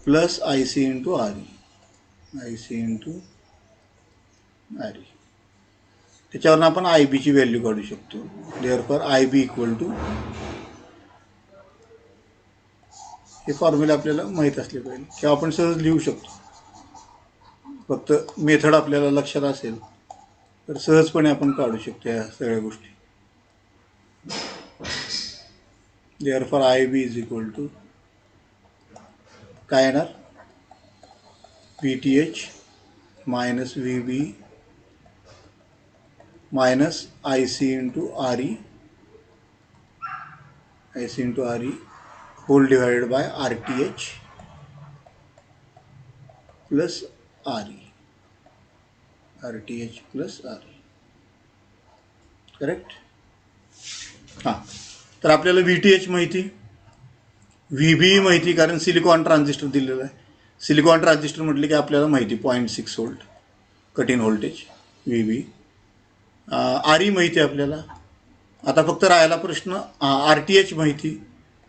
plus IC into RE, IC into RE. त्याच्यावरून आपण IB ची value काढू शकतो. देअरफॉर IB इक्वल टू, हे फॉर्म्युला आपल्याला माहीत असले पाहिजे किंवा आपण सहज लिहू शकतो. फक्त मेथड आपल्याला लक्षात असेल तर सहजपणे आपण काढू शकतो या सगळ्या गोष्टी. Therefore IB is equal to काय येणार, VTH minus VB minus IC into RE, IC into RE whole divided by RTH plus RE, RTH plus RE, correct. हां, तर आपल्याला VTH माहिती, VB माहिती, कारण सिलिकॉन ट्रान्झिस्टर दिलेलं आहे. सिलिकॉन ट्रान्झिस्टर म्हटले की आपल्याला माहिती 0.6 volt cut in voltage VB. RE माहिती आपल्याला. आता फक्त राहायला प्रश्न RTH माहिती,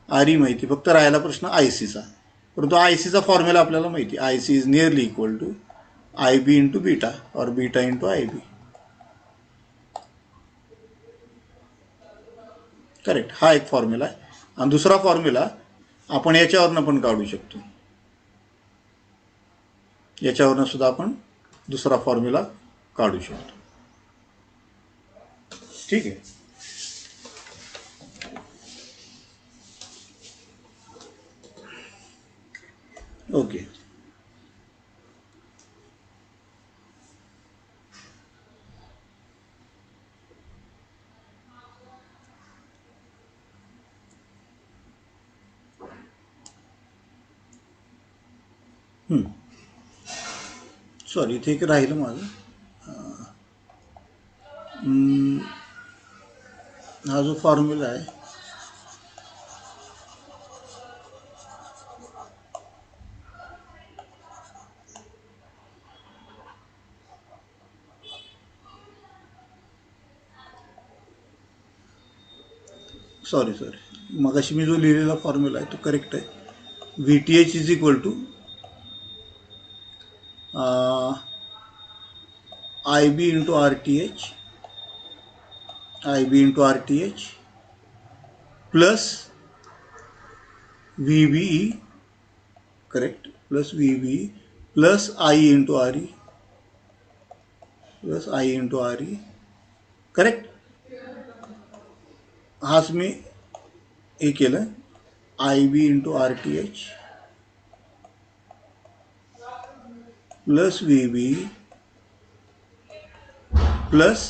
RE माहिती, फक्त राहायला प्रश्न ICचा. परंतु ICचा फॉर्म्युला आपल्याला माहिती, IC is nearly equal to IB into beta और बीटा इंटू IB, करेक्ट. हा एक फॉर्म्युला आहे. आणि दुसरा फॉर्म्युला आपण याच्यावरनं पण काढू शकतो. याच्यावरनं सुद्धा आपण दुसरा फॉर्म्युला काढू शकतो. ठीक आहे. ओके. सॉरी, इथे एक राहिलं माझं. हा जो फॉर्म्युला आहे, सॉरी मगाशी मी जो लिहिलेला फॉर्म्युला आहे तो करेक्ट आहे. VTH is equal to IB into RTH, IB into RTH plus VBE, correct, plus VBE plus I into RE, plus I into RE, correct. हाच मी हे केलं, IB into RTH plus VBE plus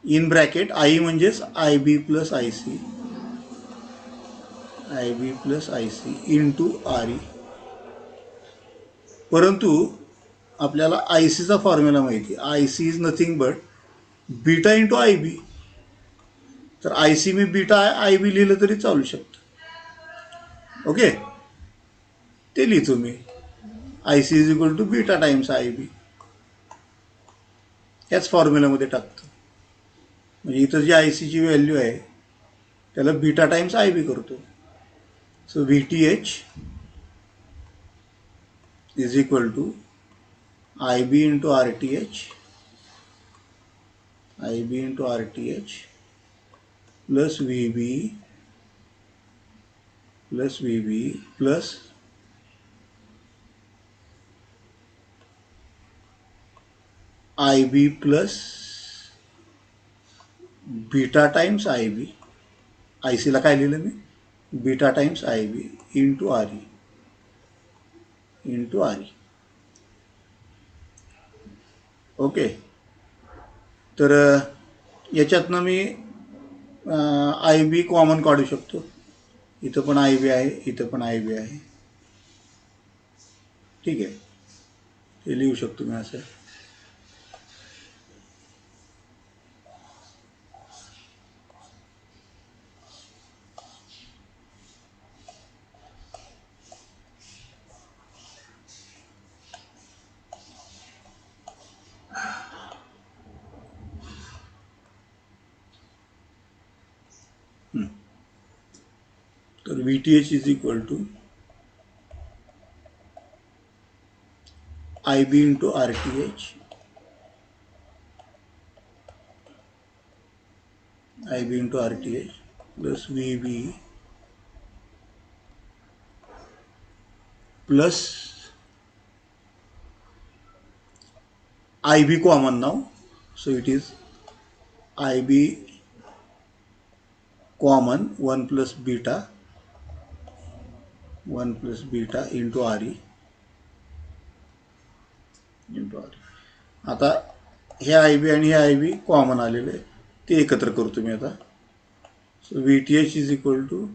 in bracket I म्हणजेच IB plus IC, IB plus IC into RE. परंतु आपल्याला ICचा formula माहिती, IC is nothing but beta into IB. तर IC मी बीटा IB लिहिलं तरी चालू शकतं. ओके, ते लिहितो मी, IC is equal to beta times IB. याच फॉर्म्युल्यामध्ये टाकतो. म्हणजे इथं जी ICची व्हॅल्यू आहे त्याला बीटा टाइम्स IB करतो. So VTH is equal to IB into RTH, IB into RTH plus VBE plus VBE plus IB plus beta times IB. ICला काय लिहिलं मी, beta times IB into RE, into RE. Okay, तर याच्यातनं मी IB common काढू शकतो. इथं पण IB आहे, इथं पण IB आहे. ठीक आहे, ते लिहू शकतो मी असं. तर VTH is equal to IB into RTH, IB into RTH plus VB plus IB common now, so it is IB common 1 plus beta into RE into RE. आता हे IB आणि हे IB कॉमन आलेले ते एकत्र करतो मी आता. So VTH is equal to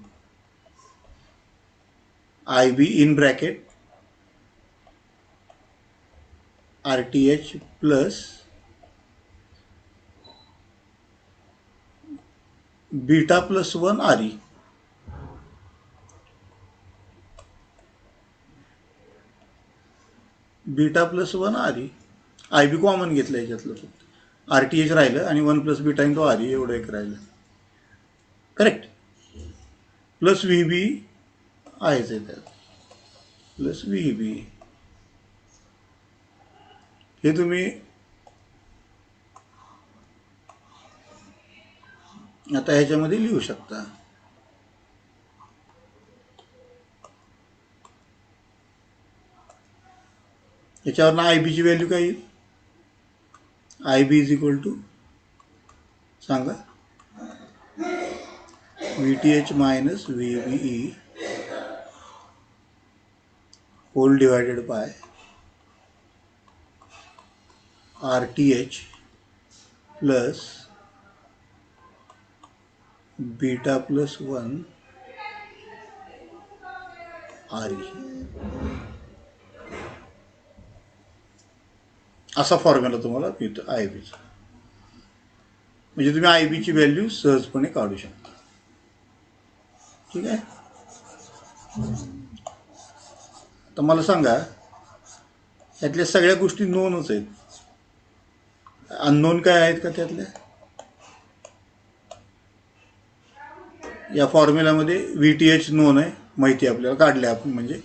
IB in bracket RTH plus beta plus 1 RE. Beta plus 1 RE. IB common घेतलं याच्यातलं, फक्त RTH राहिलं आणि 1 प्लस बीटा इंटू RE एवढं एक राहिलं. करेक्ट. प्लस VB आहेच आहे त्यात, प्लस VB. हे तुम्ही आता ह्याच्यामध्ये लिहू शकता. याच्यावरनं IB ची व्हॅल्यू काय येईल? IB इज इक्वल टू सांगा, VTH minus VBE whole divided by RTH plus beta plus 1 RE. असा फॉर्म्युला तुम्हाला मिळतो IBचा. म्हणजे तुम्ही IB ची व्हॅल्यू सहजपणे काढू शकता. ठीक आहे. तर मला सांगा, यातल्या सगळ्या गोष्टी नोनच आहेत. अननोन काय आहेत का त्यातल्या? या फॉर्म्युल्यामध्ये VTH नोन आहे, माहिती आपल्याला काढले आपण. म्हणजे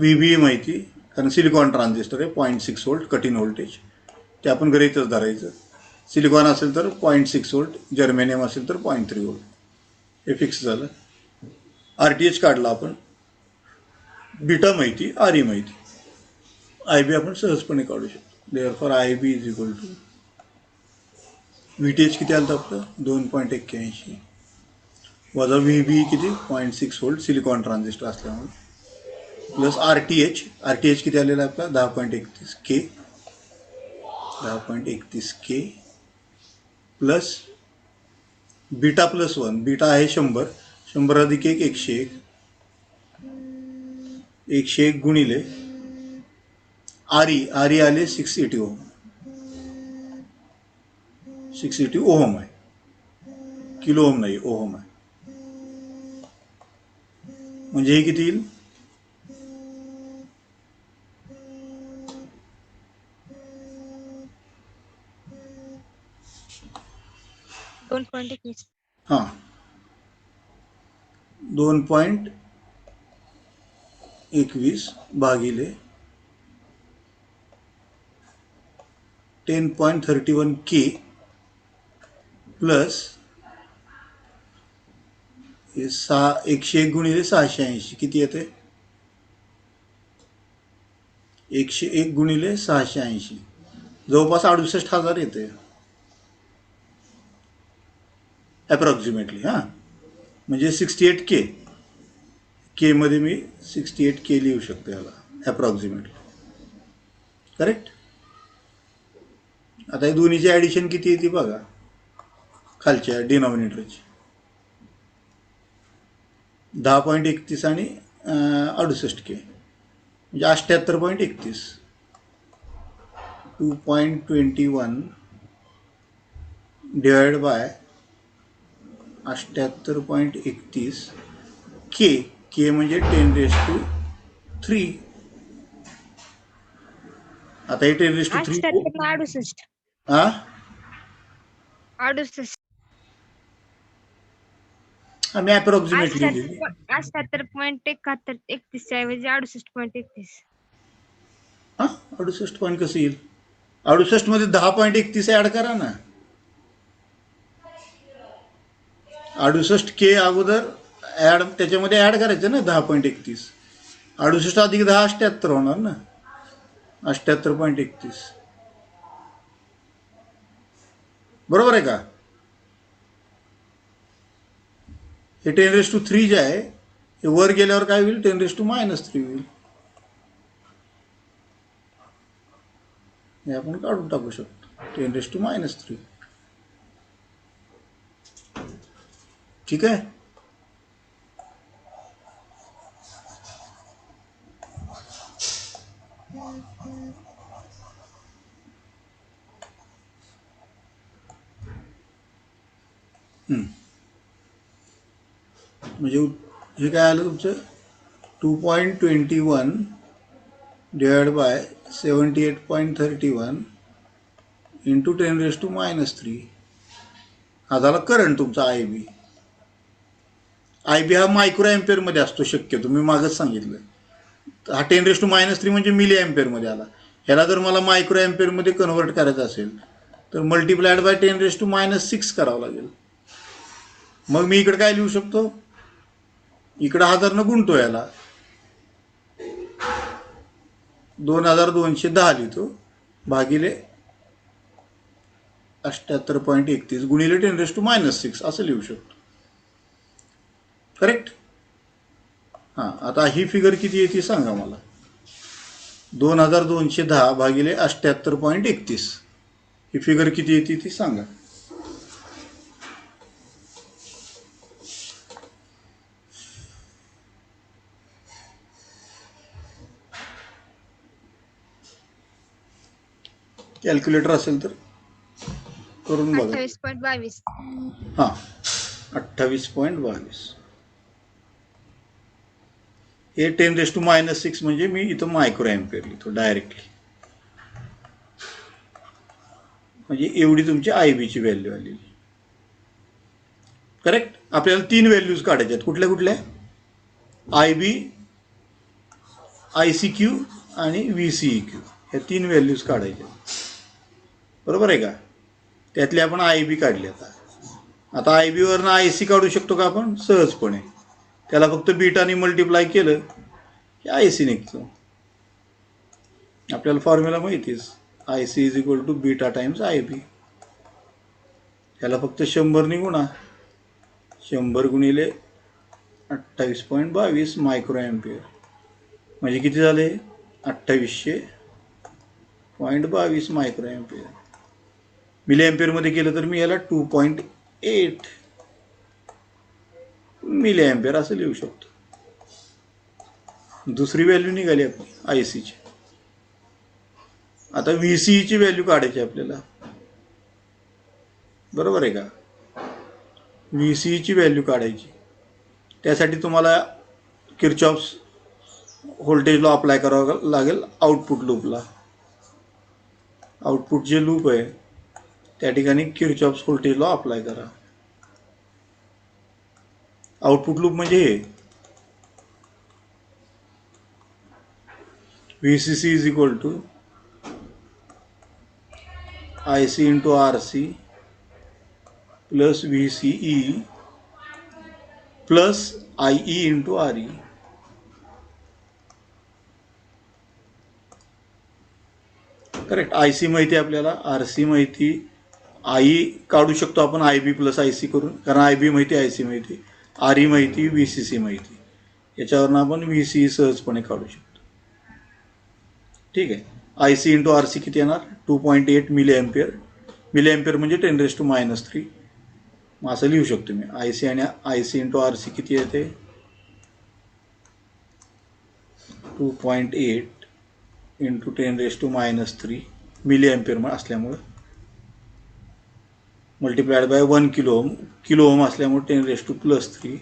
VBE माहिती, कारण सिलिकॉन ट्रान्झिस्टर आहे 0.6 वोल्ट कट-इन व्होल्टेज, ते आपण गृहीतच धरायचं. सिलिकॉन असेल तर 0.6 वोल्ट, जर्मेनियम असेल तर 0.3 वोल्ट, हे फिक्स झालं. RTH काढला आपण, बीटा माहिती, RE माहिती, IB आपण सहजपणे काढू शकतो. Therefore IB is equal to VTH किती आलं आपलं 2.81 वजा VB किती 0.6 वोल्ट सिलिकॉन ट्रान्झिस्टर असल्यामुळे, प्लस RTH किती आलेला आपला 10.31 K, 10.31 K plus beta plus 1, beta आहे 100, 100 अधिक 1 101, 101 गुणिले RE आले 680 ओहम, 680 ओहम आहे, किलो ओहम नाही, ओहम आहे. म्हणजे हे किती येईल? हां, 2.21 भागिले 10.31 K प्लस 101 गुणिले 680 किती येते? 101 गुणिले 680 जवळपास 68,000 येते अप्रॉक्सिमेटली. हां, म्हणजे 68 K. के मध्ये मी 68 K लिहू शकतो याला अप्रॉक्सिमेटली. करेक्ट. आता या दोन्हीची ॲडिशन किती येते बघा, खालच्या डिनॉमिनेटरची 10.31 आणि 68 K म्हणजे 78.31, 2.21 डिवाइड बाय 78.31 के म्हणजे 10⁻³ आता हे 10⁻³ हां 68 आम्ही अप्रॉक्सिमेटली लिहिली. 78.71 च्या ऐवजी 68.31. हां 68 पॉईंट कसं येईल? 68 मध्ये 10.31 ॲड करा ना. 68 के अगोदर ॲड त्याच्यामध्ये ॲड करायचं ना 10.31. 68 अधिक 10 78 होणार ना. 78.31 बरोबर आहे का? हे 10⁻³ जे आहे हे वर गेल्यावर काय होईल? 10⁻³ होईल. हे आपण काढून टाकू शकतो 10⁻³ ठीक आहे. म्हणजे हे काय आलं तुमचं 2.21 डिवाइड बाय 78.31 इंटू 10⁻³ हा झाला करंट तुमचा आय बी. आय बी हा मायक्रो ॲम्पियरमध्ये असतो शक्यतो, मी मागच सांगितलं. हा 10⁻³ म्हणजे मिली ॲम्पियरमध्ये आला. ह्याला जर मला मायक्रो ॲम्पियरमध्ये कन्व्हर्ट करायचं असेल तर मल्टिप्लाइड बाय 10⁻6 करावं लागेल. मग मी इकडे काय लिहू शकतो? इकडं 1000 गुणतो, याला 2210 लिहितो भागिले 78.31 गुणिले 10⁻6 असं लिहू शकतो. करेक्ट? हां, आता ही फिगर किती येते सांगा मला. 2210 भागिले 78.31 ही फिगर किती येते ती सांगा. कॅल्क्युलेटर असेल तर करून बघा. 28.22. हां 28.22 हे 10⁻6 म्हणजे मी इथं मायक्रो ॲम्पियर लिहितो डायरेक्टली. म्हणजे एवढी तुमची आय बीची व्हॅल्यू आलेली. करेक्ट? आपल्याला 3 व्हॅल्यूज काढायच्या आहेत. कुठल्या कुठल्या? I B, I C Q आणि व्ही सी ई क्यू ह्या 3 व्हॅल्यूज काढायच्या. बरोबर आहे का? त्यातली आपण आय बी काढली. आता आय बीवरनं आय सी काढू शकतो का आपण? सहजपणे. त्याला फक्त बीटाने मल्टिप्लाय केलं की आय सी निघतो. आपल्याला फॉर्म्युला माहितीच, I C is equal to beta times I B. त्याला फक्त 100 गुणा, 100 गुणिले 28.22 मायक्रो ॲम्पियर म्हणजे किती झाले? 2800.22 मायक्रो ॲम्पियर. मिली ॲम्पियरमध्ये केलं तर मी याला 2.8 मिली ॲम्पियर असं लिहू शकतो. दुसरी व्हॅल्यू निघाली आपली आय सीची. आता व्ही सी ईची व्हॅल्यू काढायची आपल्याला. बरोबर आहे का? व्ही सी ईची व्हॅल्यू काढायची. त्यासाठी तुम्हाला किर्चॉफ्स व्होल्टेज लॉ अप्लाय करावा लागेल आउटपुट लूपला. आउटपुट जे लूप आहे त्या ठिकाणी किर्चॉफ्स व्होल्टेज लॉ अप्लाय करा. आउटपुट लूप म्हणजे हे V C C is equal to I C into R C plus V C E plus I E into R E. Correct? I C माहिती आपल्याला, R C माहिती, I काढू शकतो आपण I B plus I C करून, कारण I B माहिती, I C माहिती, आर ई माहिती, व्ही सी सी माहिती. याच्यावरनं आपण व्ही सी सहजपणे काढू शकतो. ठीक आहे. I C into R C किती येणार? 2.8 मिली ॲम्पियर. मिली ॲम्पियर म्हणजे 10⁻³ मग असं लिहू शकतो मी. आय सी आणि I C into R C किती येते? 2.8 इंटू 10⁻³ मिली ॲम्पियर असल्यामुळं multiplied by 1 kilo ohm. Kilo ohm असल्यामुळे 10⁻+3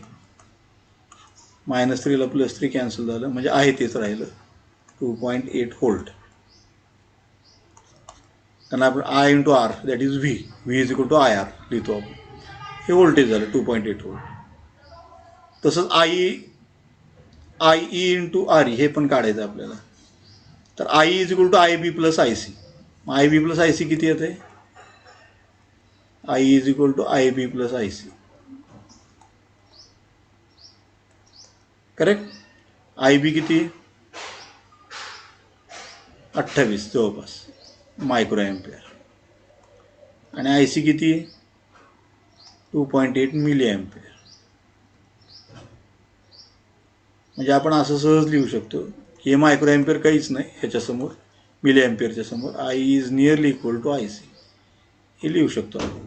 -3 ला +3 कॅन्सल झालं म्हणजे आहे तेच राहिलं 2.8 व्होल्ट. कारण आपण I into R that is V, V is equal to I R लिहितो आपण. हे व्होल्टेज झालं 2.8 व्होल्ट. तसंच I E into R E हे पण काढायचं आपल्याला. तर I is equal to I B plus I C. I B plus I C किती येते? I is equal to I B plus I C. Correct. I B किती? 28 जवळपास micro ampere. आणि आय सी किती? 2.8 मिली एम्पियर. म्हणजे आपण असं सहज लिहू शकतो की हे मायक्रो एम्पियर काहीच नाही ह्याच्यासमोर, मिली एम्पियरच्या समोर. I is nearly equal to I C हे लिहू शकतो आपण.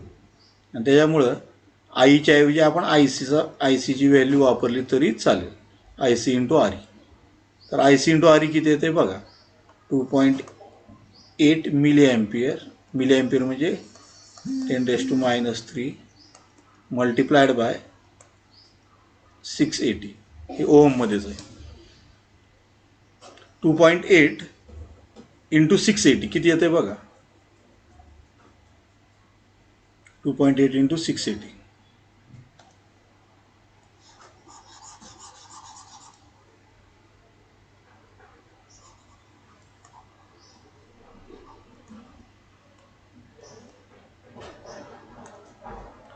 आणि त्याच्यामुळं आईच्या ऐवजी आपण आय सीची व्हॅल्यू वापरली तरी चालेल. I C into R E. तर I C into R E किती येते बघा? 2.8 मिली एम्पियर. मिली एम्पियर म्हणजे 10⁻³ मल्टिप्लाइड बाय 680. हे ओहममध्येच आहे. 2.8 इंटू 680 किती येते बघा? 2.8 इंटू 680.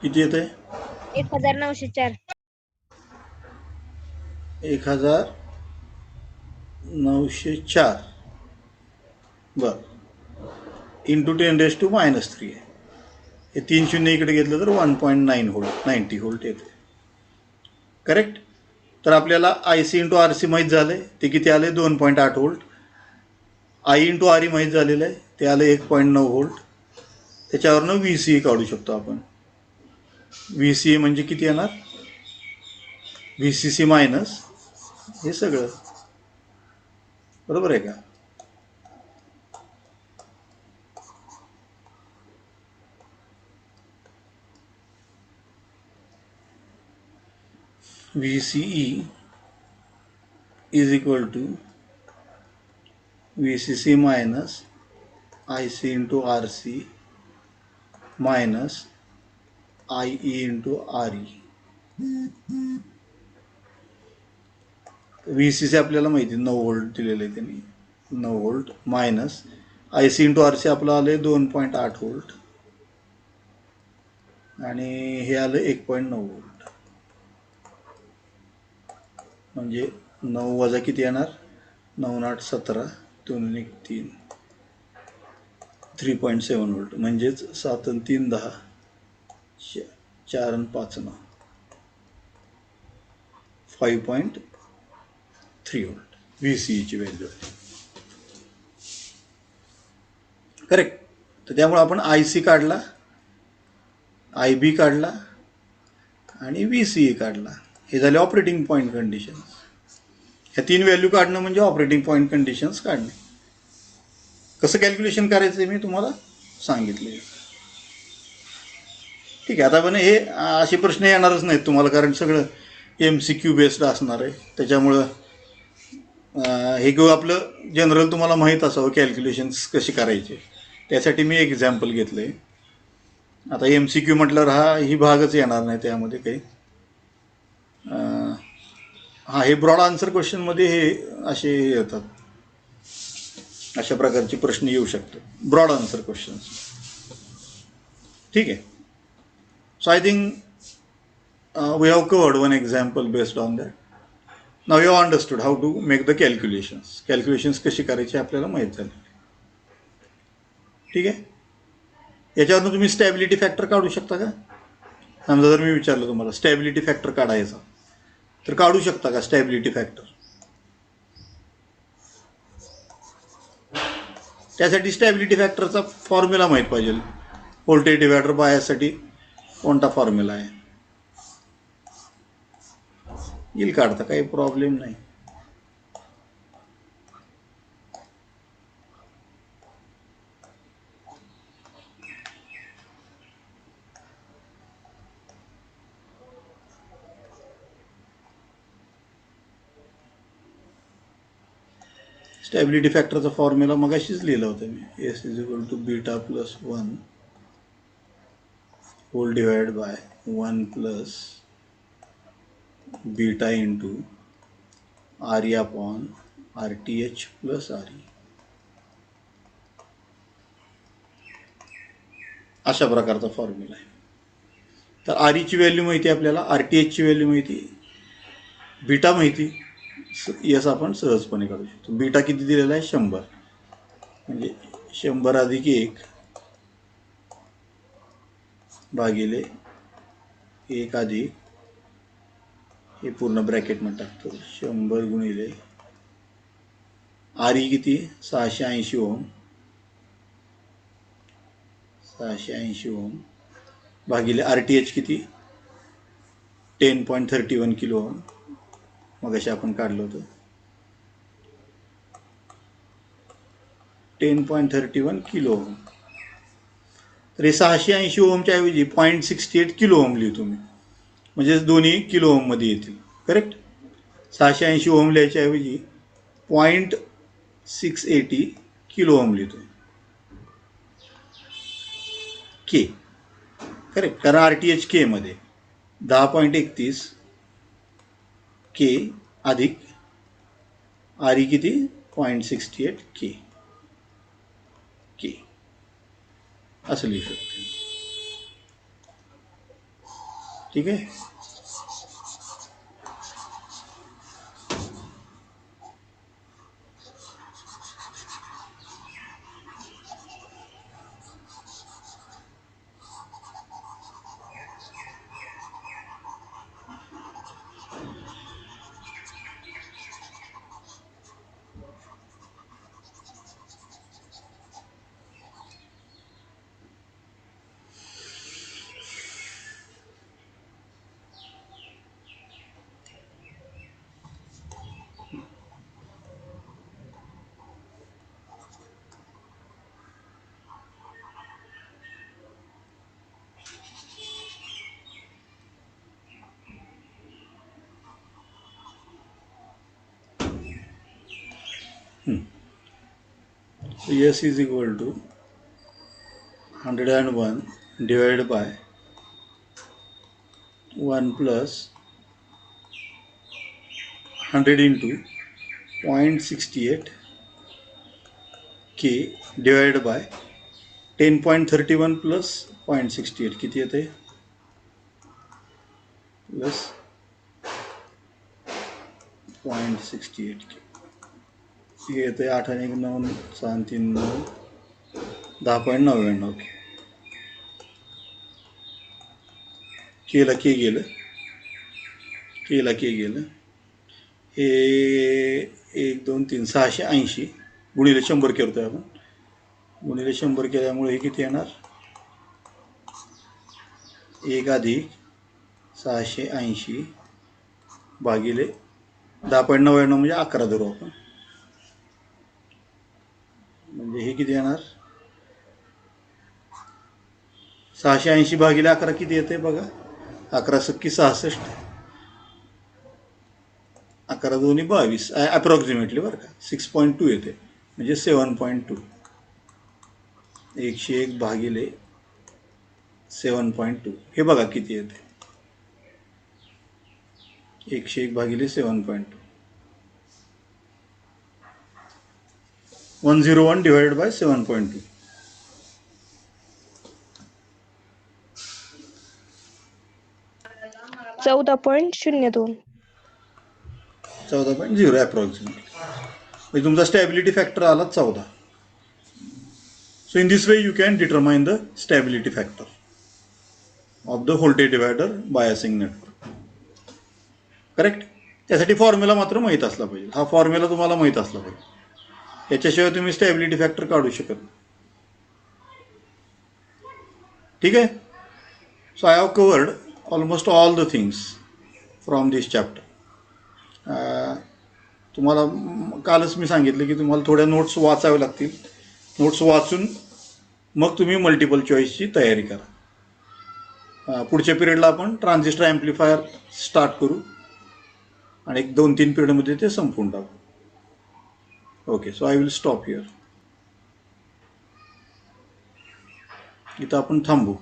किती येते? 1904. 1904. बरं. इंटू 10⁻³ आहे. हे 3 शून्य इकडे घेतलं तर 1.9 व्होल्ट 90 व्होल्ट येते. करेक्ट. तर आपल्याला I C into R C माहीत झालं आहे, ते किती आले? 2.8 volt. I into R E माहीत झालेलं आहे, ते आलं 1.9 व्होल्ट. त्याच्यावरनं व्ही सी काढू शकतो आपण. व्ही सी म्हणजे किती येणार? व्ही सी सी मायनस हे सगळं. बरोबर आहे का? V C E is equal to V C C minus I C into R C minus I E into R E. V C C आपल्याला माहिती 9 व्होल्ट दिलेलं आहे त्यांनी, 9 volt minus I C into R C आपलं आलं 2.8 volt आणि हे आलं 1.9 व्होल्ट. म्हणजे 9 वजा किती येणार? 9 8 17 2 1 3 3.7 व्होल्ट. म्हणजेच 7 आणि 3 10 4 आणि 5 9 5.3 व्होल्ट व्ही सी ईची व्हॅल्यू आहे. करेक्ट. तर त्यामुळे आपण आय सी काढला, आय बी काढला आणि व्ही सी ई काढला. हे झाले ऑपरेटिंग पॉईंट कंडिशन्स. ह्या 3 व्हॅल्यू काढणं म्हणजे ऑपरेटिंग पॉईंट कंडिशन्स काढणे. कसं कॅल्क्युलेशन करायचं मी तुम्हाला सांगितले. ठीक आहे. आता पण हे असे प्रश्न येणारच नाहीत तुम्हाला, कारण सगळं MCQ बेस्ड असणार आहे. त्याच्यामुळं हे किंवा आपलं जनरल तुम्हाला माहीत असावं कॅल्क्युलेशन्स कशी करायचे. त्यासाठी मी एक्झाम्पल घेतलं आहे. आता MCQ म्हटल्यावर ही भागच येणार नाही त्यामध्ये काही. हे ब्रॉड आन्सर क्वेश्चनमध्ये हे असे येतात, अशा प्रकारचे प्रश्न येऊ शकतात, ब्रॉड आन्सर क्वेश्चन्स. ठीक आहे. So I think we have covered one example based on that. Now you have understood how to make the calculations. Calculations कशी करायची आपल्याला माहीत झाली. ठीक आहे. याच्यावरून तुम्ही स्टॅबिलिटी फॅक्टर काढू शकता का? समजा जर मी विचारलं तुम्हाला स्टॅबिलिटी फॅक्टर काढायचा, तर काढू शकता का स्टॅबिलिटी फॅक्टर? त्यासाठी स्टॅबिलिटी फॅक्टरचा फॉर्म्युला माहीत पाहिजे. व्होल्टेज डिवायडर बायससाठी कोणता फॉर्म्युला आहे? येईल काढता, काही प्रॉब्लेम नाही. स्टॅबिलिटी फॅक्टरचा फॉर्म्युला मगाशीच लिहिला होता मी. S is equal to beta plus 1 whole divide by 1 plus beta into RE upon RTH plus RE. अशा प्रकारचा फॉर्म्युला आहे. तर RE ची व्हॅल्यू माहिती आहे आपल्याला, RTHची व्हॅल्यू माहिती, बीटा माहिती. यस आपण सहजपणे काढू शकतो. बीटा किती दिलेला आहे? 100. म्हणजे 100 अधिक 1 भागिले 1 अधिक, हे पूर्ण ब्रॅकेटमध्ये टाकतो, 100 गुणिले RE किती? 680 ओम, 680 ओम भागिले RTH किती? 10.31 किलो ओम. मगाशी आपण काढलं होतं 10.31 किलो ओम. तर हे 680 ओमच्या ऐवजी 0.68 किलो ओम लिहितो मी, म्हणजेच दोन्ही किलो ओममध्ये येतील. करेक्ट. 680 ओम लिहायच्या ऐवजी 0.680 किलो ओम लिहितो. के. करेक्ट. कारण RTH के मध्ये 10.31 के अधिक RE किती? 0.68 के. के असं लिहू शकतो. ठीक आहे. S is equal to 101 divided by 1 plus 100 into 0.68 K divided by 10.31 plus 0.68 किती येते? Plus 0.68 K. हे येते 8 आणि 9 6 3 9 10.99 केला के गेलं, केला के गेलं. हे 1 2 3 680 गुणिले 100 करतोय आपण. गुणिले 100 केल्यामुळे हे किती येणार? 1 अधिक 680 भागिले 10.99 म्हणजे 11 धरू आपण. म्हणजे हे किती येणार? 680 भागिले 11 किती येते बघा? 11 सक्की 66, 11 दोन्ही 22, अप्रॉक्सिमेटली बरं का. 6.2 येते, म्हणजे 7.2. 101 भागिले 7.2 हे बघा किती येते? 101 भागिले 7.2, 101 डिवाइडेड बाय 7.2. चौदा 14.02. 14.0 अप्रॉक्सिमेटली. म्हणजे तुमचा स्टॅबिलिटी फॅक्टर आला 14. So in this way you can determine the stability factor of the voltage divider biasing network. Correct. त्यासाठी फॉर्म्युला मात्र माहीत असला पाहिजे. हा फॉर्म्युला तुम्हाला माहीत असला पाहिजे, याच्याशिवाय तुम्ही स्टॅबिलिटी फॅक्टर काढू शकत नाही. ठीक आहे. So I have covered almost all the things from this chapter. तुम्हाला कालच मी सांगितलं की तुम्हाला थोड्या नोट्स वाचाव्या लागतील. नोट्स वाचून मग तुम्ही मल्टिपल चॉईसची तयारी करा. पुढच्या पिरियडला आपण ट्रान्झिस्टर ॲम्प्लिफायर स्टार्ट करू आणि 1-2-3 पिरियडमध्ये ते संपवून टाकू. Okay. So I will stop here. इथं आपण थांबू.